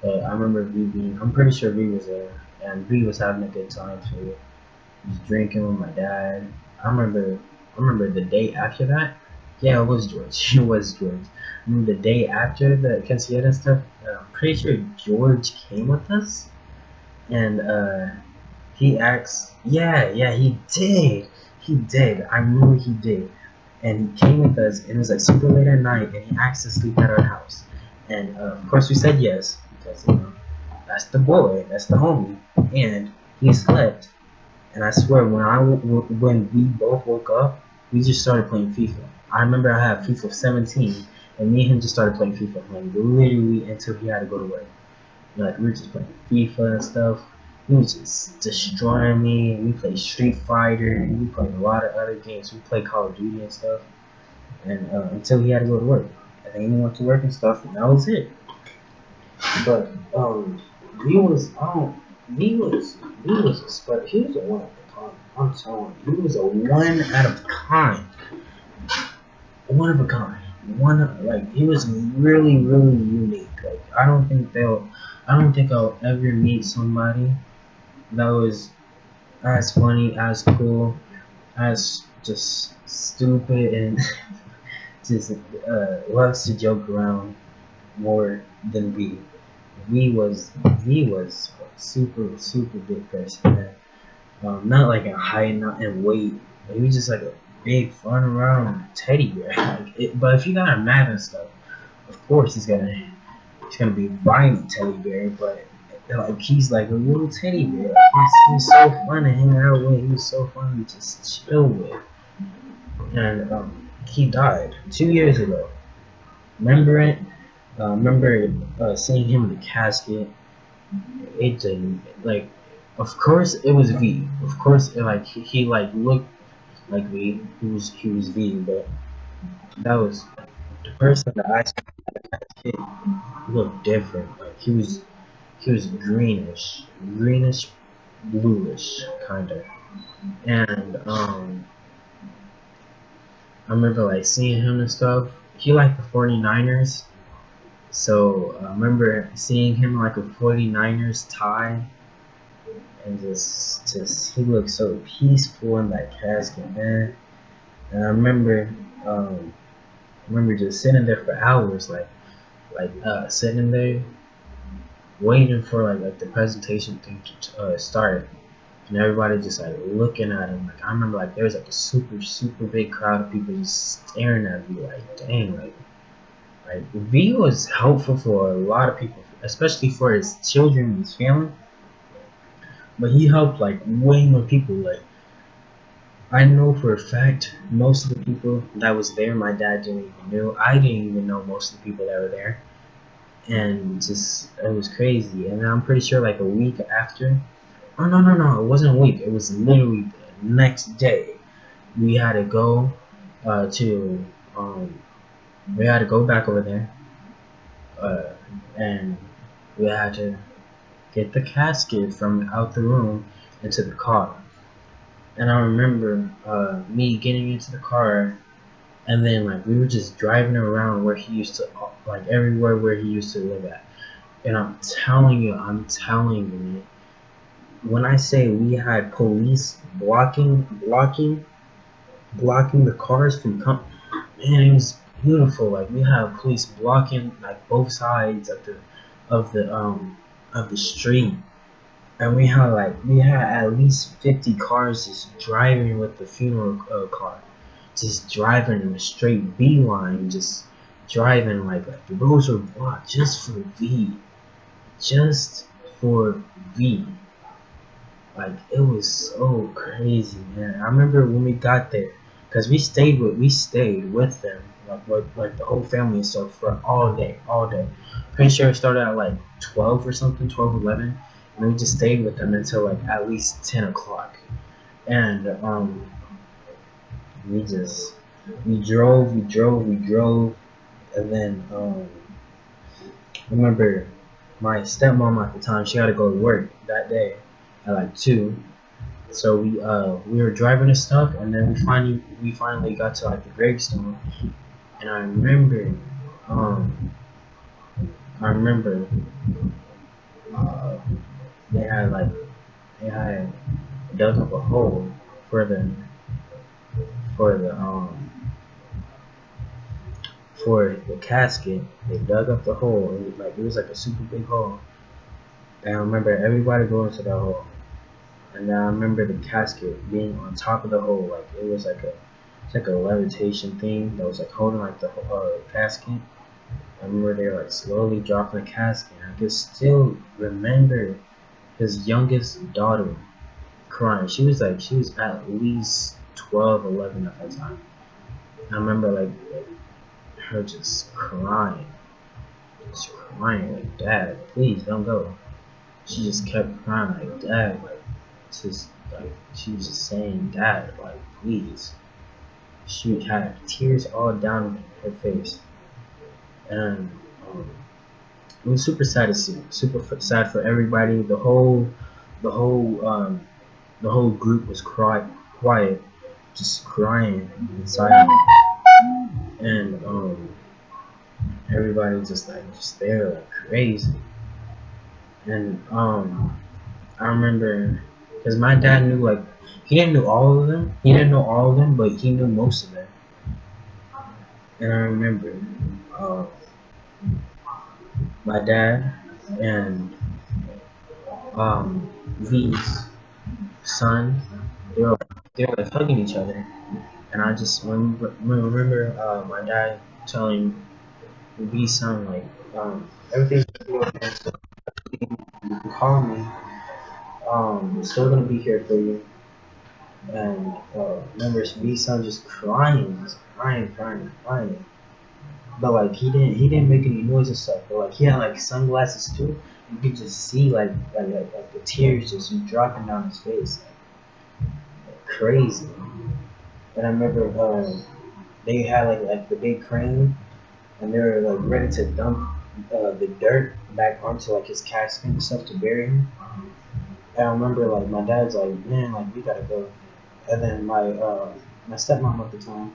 S1: But I remember I'm pretty sure V was there, and V was having a good time too. He was drinking with my dad. I remember the day after that. Yeah, it was George. It was George. I remember the day after the quinceañera stuff. I'm pretty sure George came with us, and he asked. Yeah, he did. He did. I remember he did. And he came with us, and it was like super late at night, and he asked us to sleep at our house. And of course we said yes, because, you know, that's the boy, that's the homie. And he slept. And I swear, when we both woke up, we just started playing FIFA. I remember I had FIFA 17, and me and him just started playing FIFA, like, literally until he had to go to work. Like, we were just playing FIFA and stuff. He was just destroying me. We played Street Fighter, and we played a lot of other games. We played Call of Duty and stuff. And until he had to go to work. And then he went to work and stuff, and that was it. But he was a one of a kind. I'm telling you, he was a one out of a kind. One of a kind. He was really, really unique. Like, I don't think I'll ever meet somebody that was as funny, as cool, as just stupid, and just loves to joke around more than V. V was a super, super big person, man. Not like a high in weight, but he was just like a big fun around teddy bear. But if you got him mad and stuff, of course he's gonna be violent teddy bear. But like, he's like a little teddy bear. He's so fun to hang out with. He was so fun to just chill with. And he died 2 years ago. Remember it? Remember seeing him in the casket. It didn't, like, of course it was V. Of course, he like looked like V. He was V, but that was the person that I saw in the casket. He looked different. Like, he was greenish, bluish kind of. And I remember like seeing him and stuff. He liked the 49ers. So I remember seeing him in like a 49ers tie, and just he looked so peaceful in that casket, man. And I remember just sitting there for hours, sitting there waiting for like the presentation thing to start, and everybody just like looking at him. Like I remember like there was like a super big crowd of people just staring at me like, dang, like V was helpful for a lot of people, especially for his children and his family. But he helped like way more people. Like I know for a fact most of the people that was there, my dad didn't even know. I didn't even know most of the people that were there, and just it was crazy. And I'm pretty sure like a week after. Oh no! It wasn't a week. It was literally the next day. We had to go to we had to go back over there, and we had to get the casket from out the room into the car. And I remember me getting into the car, and then like we were just driving around where he used to, like everywhere where he used to live at. And I'm telling you, man, when I say we had police blocking the cars from man, it was beautiful. Like we had police blocking like both sides of the street, and we had at least 50 cars just driving with the funeral car, just driving in a straight beeline, just driving like the roads were blocked just for V. Like it was so crazy, man. I remember when we got there, cause we stayed with them, like the whole family and stuff for all day. Pretty sure it started at like 12 or something, 12, 11, and we just stayed with them until like at least 10 o'clock. And we drove, and then I remember my stepmom at the time, she had to go to work that day at like 2. So we were driving and stuff, and then we finally got to like the gravestone. And I remember they had dug up a hole for the for the casket. They dug up the hole. It was like a super big hole. And I remember everybody going to that hole. And then I remember the casket being on top of the hole. Like it was like a levitation thing that was like holding like the casket. I remember they were like slowly dropping the casket. I can still remember his youngest daughter crying. She was at least 12, 11 at that time. I remember like her just crying like, Dad, please don't go. She just kept crying like, Dad, like just like she was just saying, Dad, like please. She had tears all down her face, and it was super sad to see. Super sad for everybody. The whole group was quiet, just crying in silence, and everybody just there like crazy. And I remember because my dad knew he didn't know all of them. He didn't know all of them, but he knew most of them. And I remember my dad and V's son, they were like hugging each other, and I just remember my dad telling V's son like everything's gonna be okay, so you can call me. I'm still gonna be here for you. And remember V's son just crying. But like he didn't make any noise and stuff. But like he had like sunglasses too. You could just see like the tears just dropping down his face, like crazy. And I remember they had like the big crane, and they were like ready to dump the dirt back onto like his casket and stuff to bury him. And I remember like my dad's like, man, like we gotta go. And then my stepmom at the time,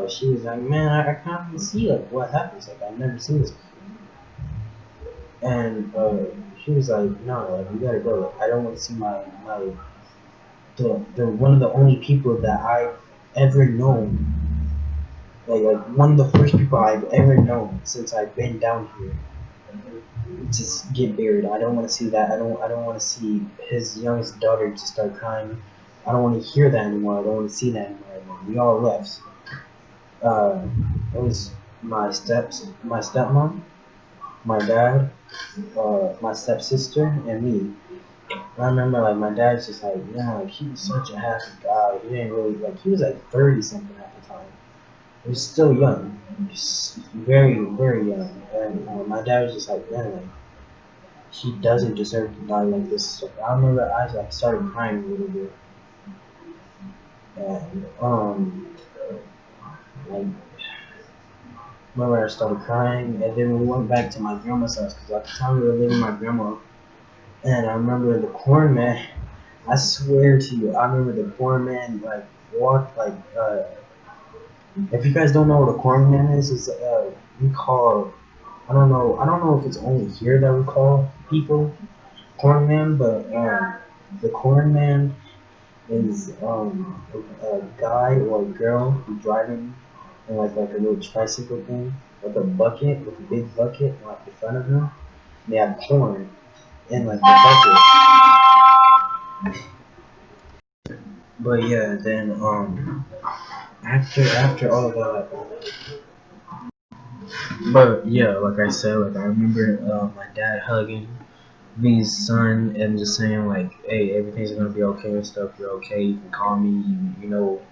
S1: she was like, man, I can't even see like what happens. Like I've never seen this before. And she was like, no, like, we gotta go. Like, I don't want to see the one of the only people that I've ever known, like one of the first people I've ever known since I've been down here, just get buried. I don't want to see that. I don't want to see his youngest daughter just start crying. I don't want to hear that anymore. I don't want to see that anymore. We all left. Uh, it was my stepmom, my dad, my stepsister, and me. I remember, like, my dad's just like, yeah, like, he was such a happy guy. He didn't really, like, he was like 30 something at the time. He was still young, just very, very young. And my dad was just like, man, like, he doesn't deserve to die like this. So I remember I like started crying a little bit, and like, remember I started crying, and then we went back to my grandma's house because at the time we were living with my grandma. And I remember the corn man. I swear to you, I remember the corn man like walked like if you guys don't know what a corn man is we call, I don't know if it's only here that we call people corn man, but the corn man is a guy or a girl who's driving in like a little tricycle thing, like a bucket with a big bucket like in front of them. They have corn in like the bucket. But yeah, then after all of that, but yeah, like I said, like I remember my dad hugging me's son and just saying like, hey, everything's gonna be okay and stuff. You're okay. You can call me. You know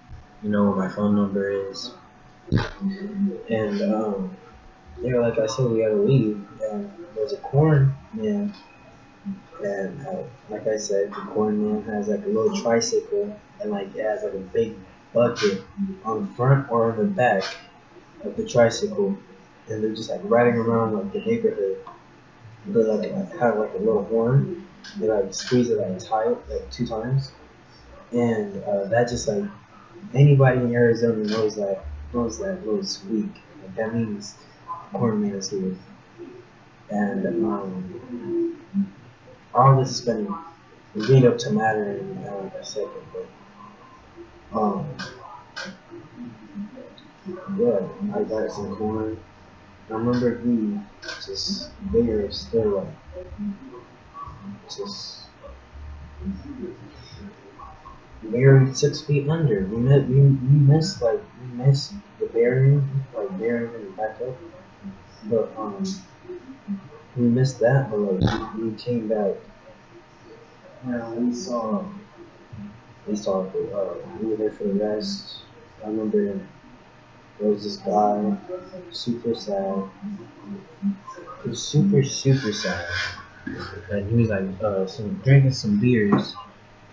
S1: what my phone number is. And yeah, like I said, we had to leave. And there's a corn man, and like I said, the corn man has like a little tricycle, and like it has like a big bucket on the front or on the back of the tricycle, and they're just like riding around like the neighborhood. They like have like a little horn. They like squeeze it like tight like 2 times, and that just like anybody in Arizona knows that little squeak. Like, that means the corn man is here. And all this is gonna lead up to matter in like a second, but yeah, I got some corn. I remember he just there still like just buried 6 feet under. We missed the burying, like burying him back up, but we missed that. But like we came back. We saw we were there for the rest. I remember there was this guy, super sad. He was super sad, and he was like drinking some beers.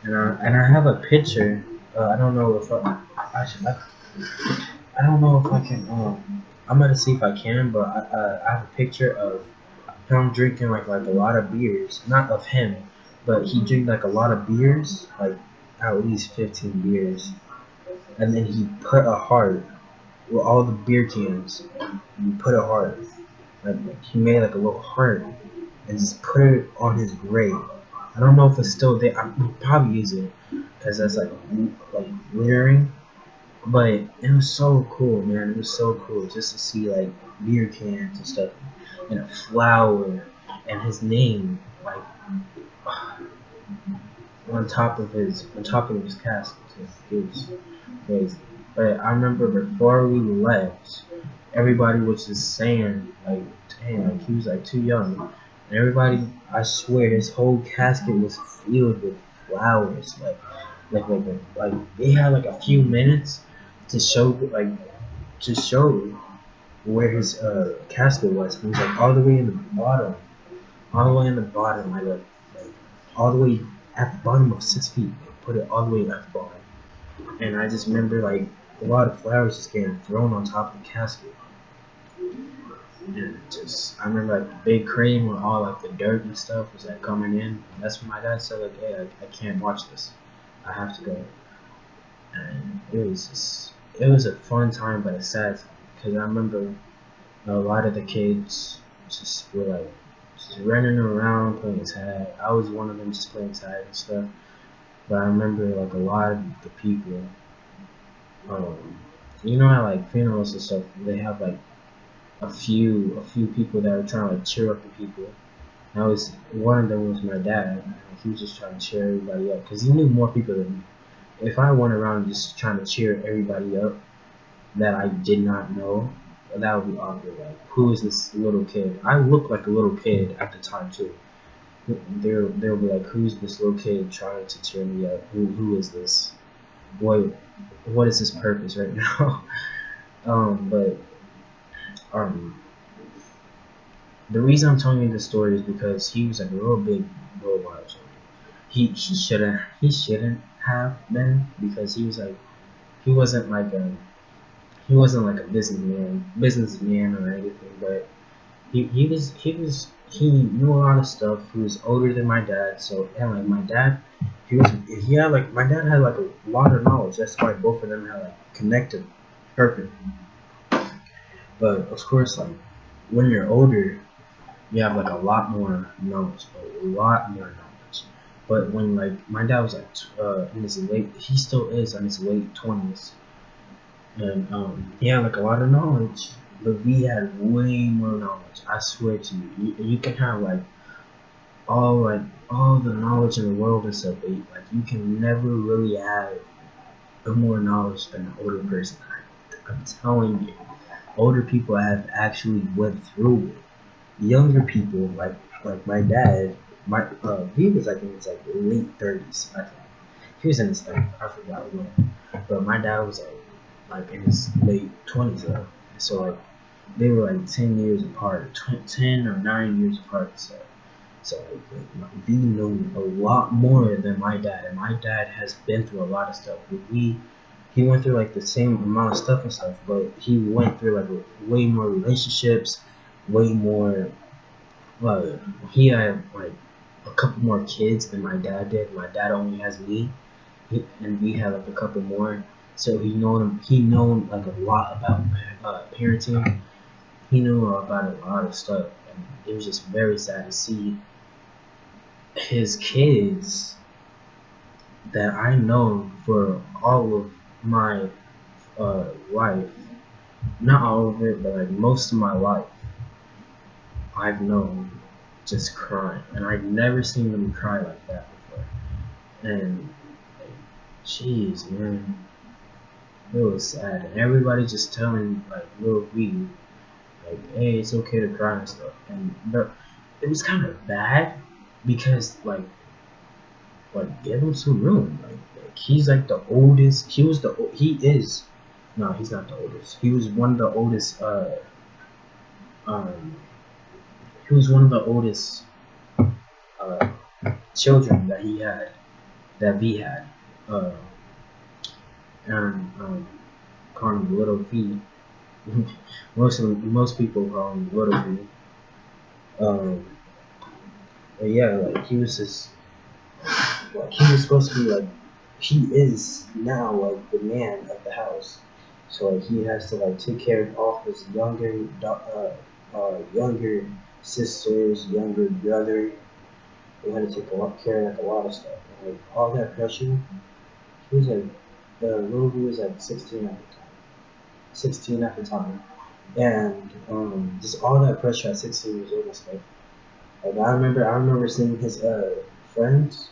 S1: And I have a picture. I don't know if I don't know if I can. I'm gonna see if I can, but I have a picture of him drinking like a lot of beers. Not of him, but he drank like a lot of beers, like at least 15 beers, and then he put a heart with all the beer cans. He put a heart, like he made like a little heart, and just put it on his grave. I don't know if it's still there. I'm probably use it because that's like littering. But it was so cool, man. It was so cool just to see like beer cans and stuff, and a flower, and his name like on top of his casket. It was crazy. But I remember before we left, everybody was just saying like, "Damn, like he was like too young." And everybody, I swear, his whole casket was filled with flowers. Like they had like a few minutes to show where his casket was. It was like all the way in the bottom, like all the way at the bottom of 6 feet. They put it all the way at the bottom, and I just remember like a lot of flowers just getting thrown on top of the casket. And just, I remember like the big crane where all like the dirt and stuff was like coming in. And that's when my dad said like, "Hey, I can't watch this. I have to go." And it was a fun time but a sad time because I remember a lot of the kids just were like just running around playing tag. I was one of them just playing tag and stuff. But I remember like a lot of the people, you know how like funerals and stuff, they have like a few people that are trying to like cheer up the people. And I was one of them was my dad. He was just trying to cheer everybody up because he knew more people than me. If I went around just trying to cheer everybody up that I did not know, that would be awkward. Like, who is this little kid? I looked like a little kid at the time too. They'll be like, who's this little kid trying to cheer me up? Who is this? What is his purpose right now? But the reason I'm telling you this story is because he was like a real big role model. He shouldn't have been, because he wasn't like a businessman or anything, but he knew a lot of stuff. He was older than my dad, so, and like my dad my dad had like a lot of knowledge. That's why both of them had like connected perfect. But of course, like when you're older, you have like a lot more knowledge. But when like my dad was like in his he still is in his late 20s, and he had like a lot of knowledge, but we had way more knowledge. I swear to you, you can have like all the knowledge in the world and stuff, but like you can never really have more knowledge than an older person. I'm telling you, older people have actually went through it. Younger people, like my dad, he was like in his like late 30s. I think he was in his 30s. I forgot when, but my dad was like in his late 20s though. So like they were like 10 years apart, 10 or 9 years apart. So like, we know a lot more than my dad, and my dad has been through a lot of stuff. He went through like the same amount of stuff and stuff, but he went through like way more relationships, way more. He had like a couple more kids than my dad did. My dad only has me, and we had like a couple more. So he known like a lot about parenting. He knew about a lot of stuff, and it was just very sad to see his kids that I know for all of my life. Not all of it, but like most of my life, I've known just crying, and I've never seen them cry like that before. And like, jeez, man, it was sad. And everybody just telling like little V, like, hey, it's okay to cry and stuff. And it was kind of bad because like give him some room. Like he's like the oldest. He is. No, he's not the oldest. He was one of the oldest. He was one of the oldest children that we had. And call him Little V. most people call him Little V. But yeah, like he was just like he was supposed to be like he is now like the man of the house. So like he has to like take care of all his younger sisters, younger brother. They had to take care of like a lot of stuff. And, like all that pressure. He was like Little V was like 16 at the time. And just all that pressure at 16 years old and stuff. Like I remember seeing his friends.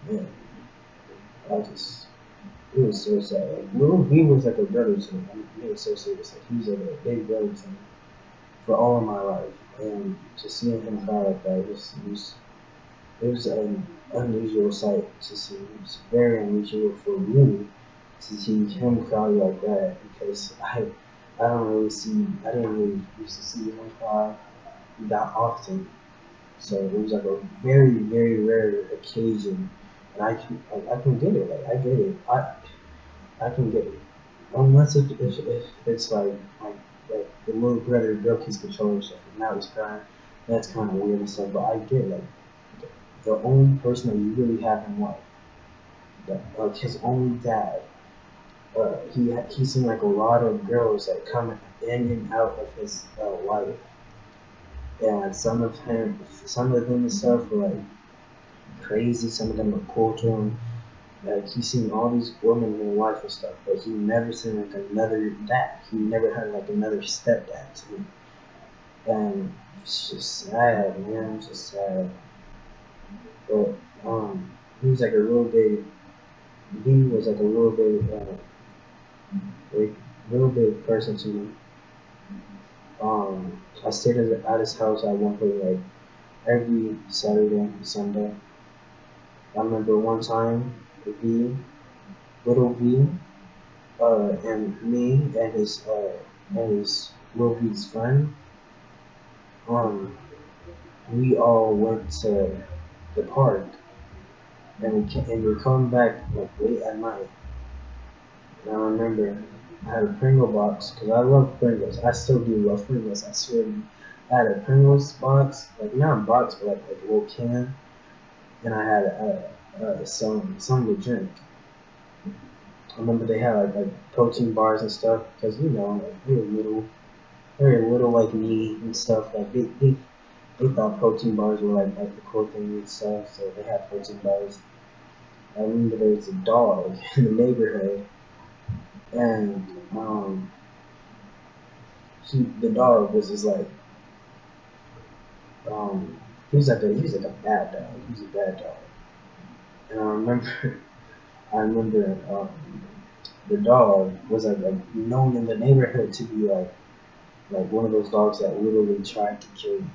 S1: Man, it was so sad. Like Little V was like a brother to me. It was so serious. Like he was like a big brother to me for all of my life. And just seeing him cry like that, it was an unusual sight to see. It was very unusual for me to see him cry like that, because I didn't really used to see him cry that often. So it was like a very, very rare occasion, and I can get it. Like I get it. I can get it. Unless if it's like the little brother broke his controller stuff and now he's crying. That's kind of weird and stuff. But I get like the only person that you really have in life, like his only dad. He's seen like a lot of girls that come in and out of his life, And some of them and stuff were like crazy. Some of them were cool to him. Like he seen all these women in life and stuff, but he never seen like another dad. He never had like another stepdad to me. And it's just sad, man. It's just sad. But he was like a real big. He was like a real big, like real big person to me. I stayed at his house at one point, like every Saturday and Sunday. I remember one time, little V, and me and his little V's friend, we all went to the park, and we were coming back like late at night. And I remember I had a Pringle box because I love Pringles. I still do love Pringles. I swear. I had a Pringles box, like not a box, but like a little can, and I had some to drink. I remember they had like protein bars and stuff because like they were little like me and stuff. Like they thought protein bars were like the cool thing and stuff, so they had protein bars. I remember there was a dog in the neighborhood, and the dog was just like he was like a bad dog. He was a bad dog, and I remember the dog was like known in the neighborhood to be like one of those dogs that literally tried to kill you,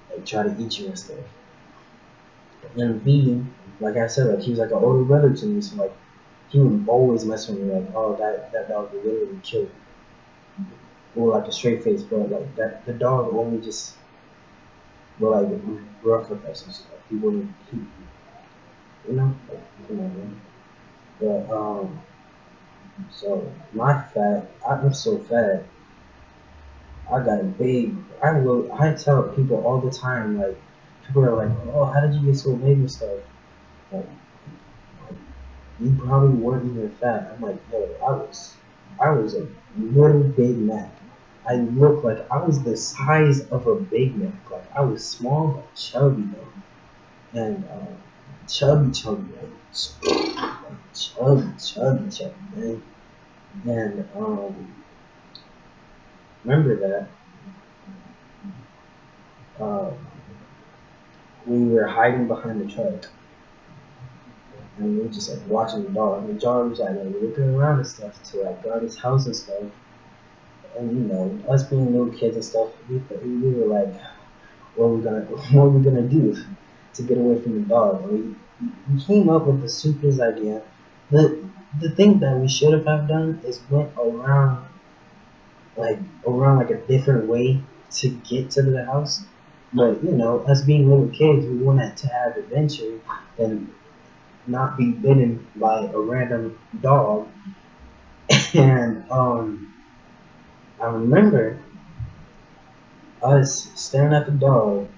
S1: like try to eat you and stuff. And B, like I said, like he was like an older brother to me, so like he would always mess with me, like, oh, that dog would literally kill you, or like a straight face, but like that the dog only just would like rough with us and stuff. He wouldn't, like, come on, man. But so I'm so fat. I got a big. I tell people all the time, like people are like, oh, how did you get so big and stuff? Like, you probably weren't even fat. I'm like, yo, I was a little Big Mac. I looked like I was the size of a Big Mac. Like I was small but chubby though, and chubby, like chubby, man. And remember that we were hiding behind the truck, and we were just like watching the dog. And the dog was like looking around and stuff to like guard his house and stuff. And us being little kids and stuff, we were like, what are we gonna do to get away from the dog? And we came up with the stupidest idea. The thing that we should have done is went around like a different way to get to the house. But us being little kids, we wanted to have adventure and not be bitten by a random dog. And I remember us staring at the dog,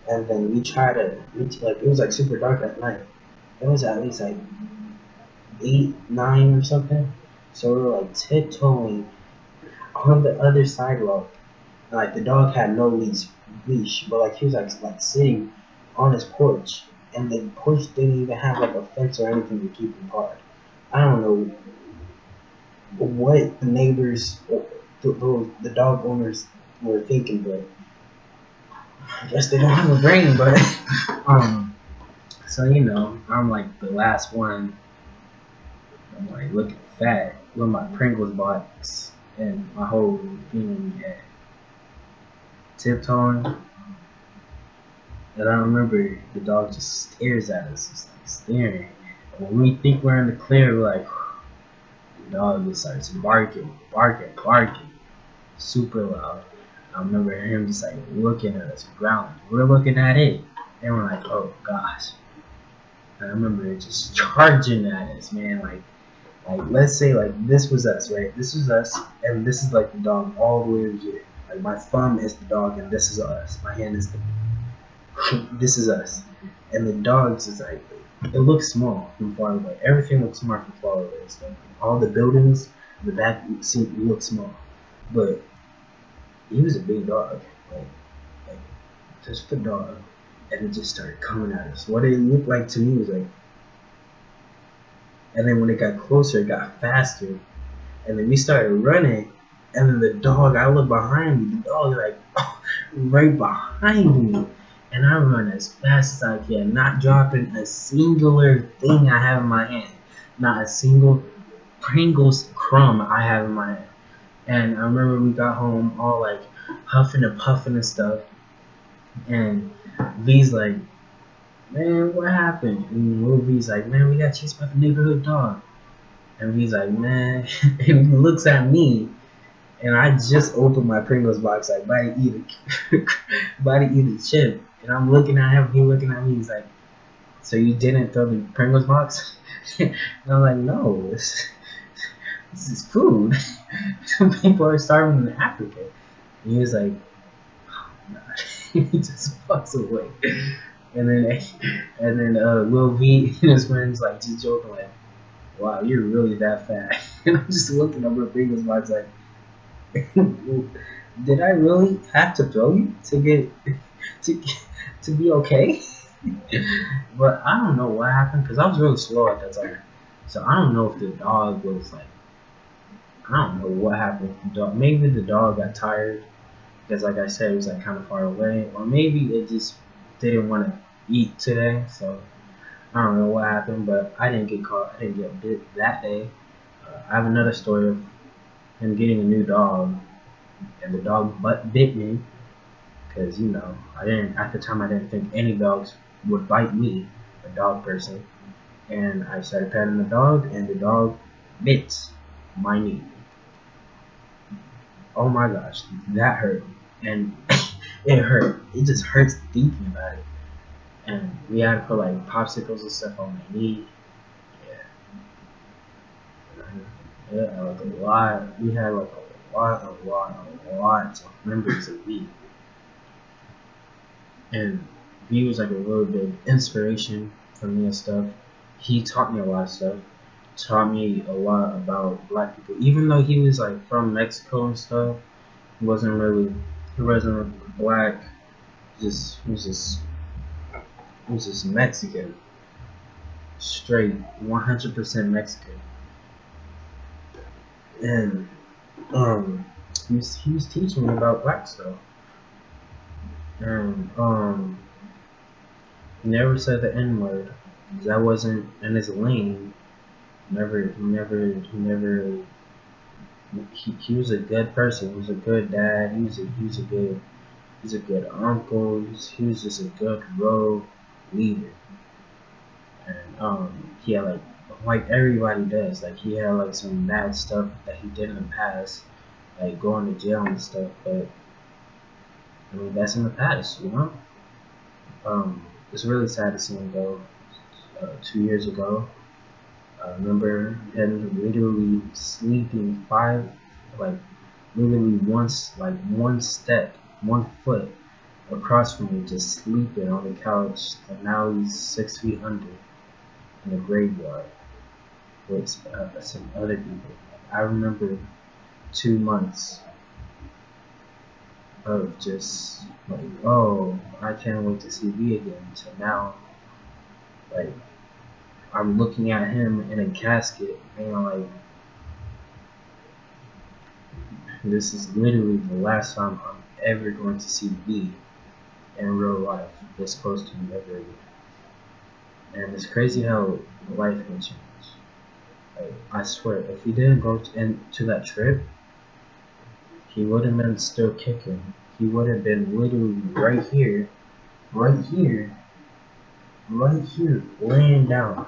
S1: and then we tried to like it was like super dark at night. It was at least like 8, 9 or something. So we were like tiptoeing on the other sidewalk. Like the dog had no leash, but like he was like sitting on his porch, and the porch didn't even have like a fence or anything to keep him apart. I don't know what the neighbors, the dog owners were thinking, but I guess they don't have a brain. But so I'm like the last one. I'm like looking fat with my Pringles box and my whole thing at tiptoeing. And I remember the dog just stares at us, just like staring. And when we think we're in the clear, we're like, the dog just starts barking, super loud. I remember him just like looking at us, growling. We're looking at it, and we're like, oh gosh. And I remember it just charging at us, man. Like let's say like this was us, right? This was us, and this is like the dog all the way over here. Like my thumb is the dog, and this is us. My hand is this is us, and the dog's is like it looks small from far away. Everything looks small from far away. So all the buildings, the back seem look small, but he was a big dog. Like just the dog, and it just started coming at us. What it looked like to me was like, and then when it got closer, it got faster, and then we started running, and then the dog, I look behind me, the dog like right behind me, and I run as fast as I can, not dropping a singular thing I have in my hand, not a single Pringles crumb I have in my hand. And I remember we got home all like huffing and puffing and stuff, and V's like, man, what happened? And little V's like, man, we got chased by the neighborhood dog. And V's like, man, and he looks at me, and I just opened my Pringles box, like, about to eat a chip. And I'm looking at him, he looking at me, he's like, so you didn't throw the Pringles box? And I'm like, no, this is food. People are starving in Africa. And he was like, oh, God. He just walks away. And then Lil V and his friends like just joking like, wow, you're really that fat. And I'm just looking over Pringles box like, did I really have to throw you to be okay? But I don't know what happened because I was really slow at that time. So I don't know if the dog was like, I don't know what happened with the dog. Maybe the dog got tired because, like I said, it was like kind of far away, or maybe it just didn't want to eat today. So I don't know what happened, but I didn't get caught. I didn't get bit that day. I have another story of him getting a new dog, and the dog bit me because, you know, at the time I didn't think any dogs would bite me, a dog person. And I started petting the dog, and the dog bit my knee. Oh my gosh, that hurt. And it hurt. It just hurts thinking about it. And we had to put like popsicles and stuff on my knee. Yeah, like a lot. We had like a lot of members of V. And V was like a really big inspiration for me and stuff. He taught me a lot of stuff. Taught me a lot about black people. Even though he was like from Mexico and stuff, he wasn't black. He was just Mexican. Straight 100% Mexican. And he was teaching me about black stuff. And he never said the N-word. That wasn't in his lane. He was a good person. He was a good dad. He was a good uncle. He was just a good road leader. And he had like everybody does. Like he had like some bad stuff that he did in the past, like going to jail and stuff. But I mean that's in the past, you know. It's really sad to see him go. 2 years ago. I remember him literally sleeping literally one foot across from me, just sleeping on the couch. And now he's 6 feet under in the graveyard with some other people. I remember 2 months of just like, oh, I can't wait to see V again. So now, like, I'm looking at him in a casket and I'm like, this is literally the last time I'm ever going to see V in real life this close to me ever again. And it's crazy how life can change. Like, I swear, if he didn't go to that trip, he would have been still kicking. He would have been literally right here, laying down.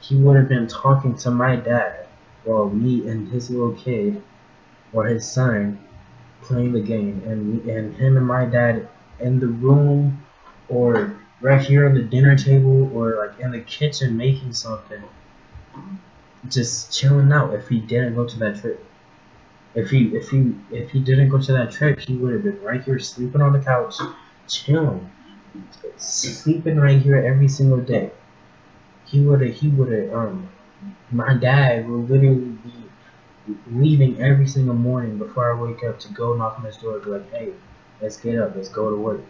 S1: He would have been talking to my dad while me and his little kid or his son playing the game, and him and my dad in the room or right here on the dinner table or like in the kitchen making something, just chilling out. If he didn't go to that trip, if he didn't go to that trip, he would have been right here sleeping on the couch, chilling, sleeping right here every single day. He would have my dad would literally be leaving every single morning before I wake up to go knock on his door and be like, hey, let's get up, let's go to work.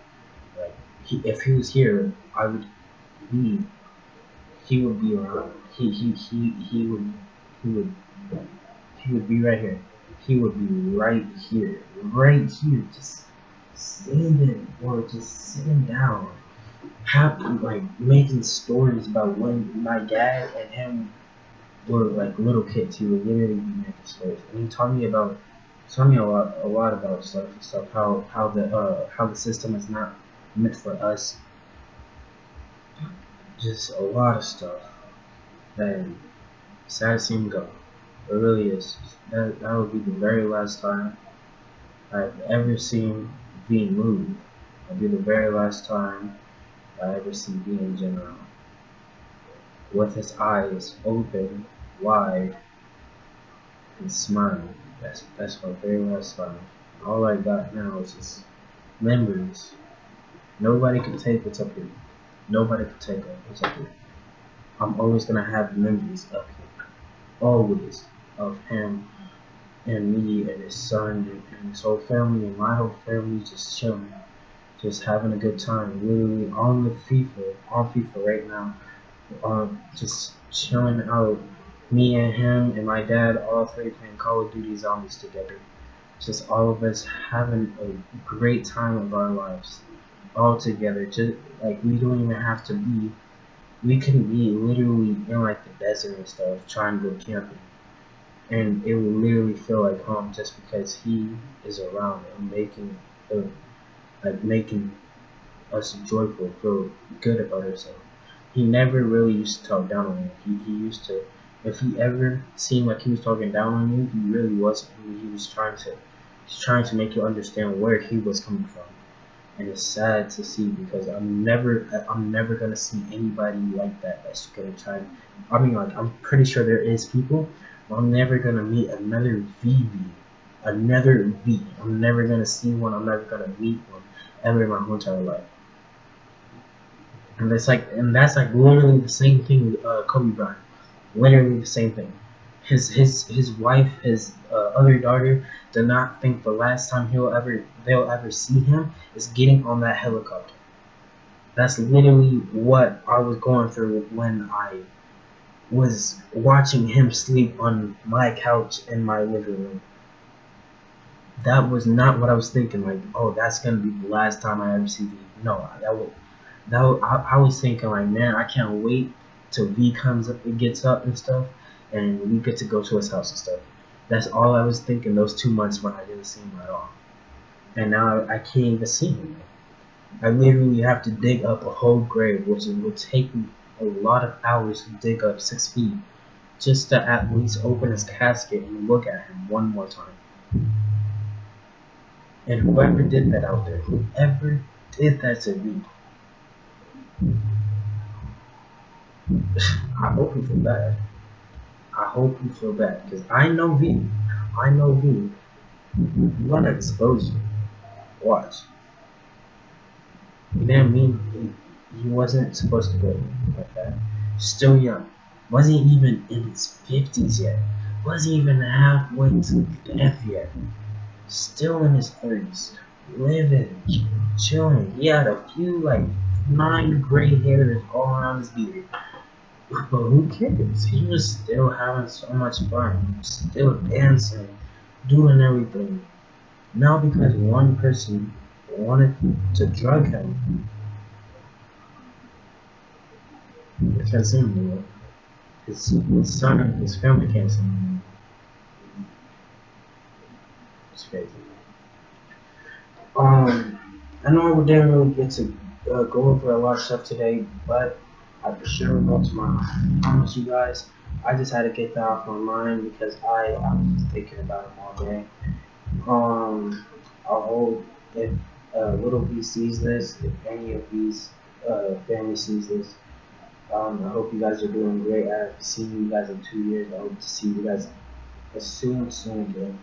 S1: if he was here, I would be. He would be around. He would be right here. He would be right here, just standing or just sitting down, like making stories about when my dad and him were like little kids. He would literally be making stories, and he taught me a lot about stuff. How the system is not meant for us. Just a lot of stuff. And sad to see him go. It really is. That would be the very last time I've ever seen V move. It'll be the very last time I ever see V in general. With his eyes open, wide, and smiling. That's my very last time. All I got now is just memories. Nobody can take what's up here. Nobody can take what's up here. I'm always gonna have memories up here. Always. Of him and me and his son and his whole family and my whole family just chilling, just having a good time, literally on FIFA right now, just chilling out, me and him and my dad, all three playing Call of Duty Zombies together, just all of us having a great time of our lives, all together, just like we don't even have to be, we can be literally in like the desert and stuff, trying to go camping. And it will literally feel like home just because he is around and making us joyful, feel good about ourselves. He never really used to talk down on you. He used to, if he ever seemed like he was talking down on you, he really wasn't. He was trying to make you understand where he was coming from. And it's sad to see because I'm never gonna see anybody like that that's gonna try. I mean, like, I'm pretty sure there is people. I'm never gonna meet another V. I'm never gonna see one. I'm never gonna meet one ever in my whole entire life. And that's like literally the same thing with Kobe Bryant. Literally the same thing. His wife, his other daughter, did not think the last time they'll ever see him is getting on that helicopter. That's literally what I was going through when I was watching him sleep on my couch in my living room. That was not what I was thinking. Like, oh, that's gonna be the last time I ever see V. No, I was thinking like, man, I can't wait till V comes up and gets up and stuff, and we get to go to his house and stuff. That's all I was thinking those 2 months when I didn't see him at all. And now I can't even see him. I literally have to dig up a whole grave, which would take me a lot of hours to dig up 6 feet just to at least open his casket and look at him one more time. And whoever did that out there, whoever did that to me, I hope you feel bad. I hope you feel bad because I know V. You want to expose you. Watch. You know what I mean? He wasn't supposed to go like that. Still young. Wasn't even in his 50s yet. Wasn't even halfway to death yet. Still in his 30s. Living, chilling. He had a few, like, 9 gray hairs all around his beard. But who cares? He was still having so much fun. Still dancing. Doing everything. Now because one person wanted to drug him, I can't see him anymore. His son and his family can't see him anymore. It's crazy. I know we didn't really get to go over a lot of stuff today, but I for sure will tomorrow. I promise you guys. I just had to get that off my mind because I was thinking about him all day. I hope if Little B sees this, if any of these family sees this, I hope you guys are doing great. I haven't seen you guys in 2 years. I hope to see you guys as soon again.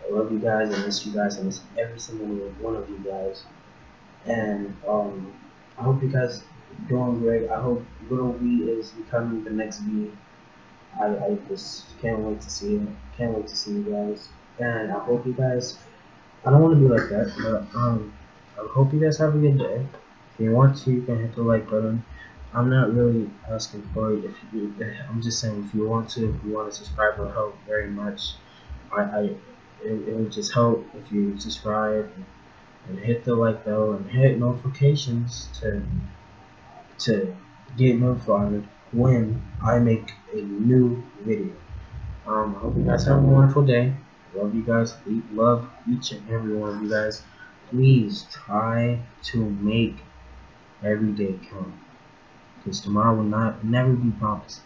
S1: I love you guys. I miss you guys. I miss every single one of you guys. And I hope you guys are doing great. I hope Little B is becoming the next V. I just can't wait to see it. Can't wait to see you guys. And I hope you guys, I don't want to be like that, but I hope you guys have a good day. If you want to, you can hit the like button. I'm not really asking for it. I'm just saying, if you want to subscribe, it'll help very much. It would just help if you subscribe and hit the like bell and hit notifications to get notified when I make a new video. I hope you guys have a wonderful day. Love you guys. Love each and every one of you guys. Please try to make every day count, because tomorrow will never be promised.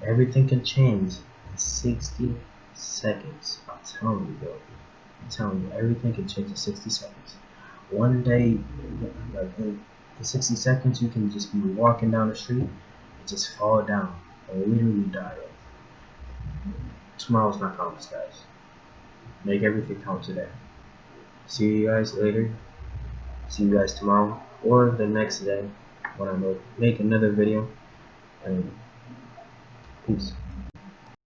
S1: Everything can change in 60 seconds. I'm telling you, bro. I'm telling you, everything can change in 60 seconds. One day, like in 60 seconds, you can just be walking down the street and just fall down or literally die. Tomorrow's not promised, guys. Make everything count today. See you guys later. See you guys tomorrow or the next day when I make another video. And peace.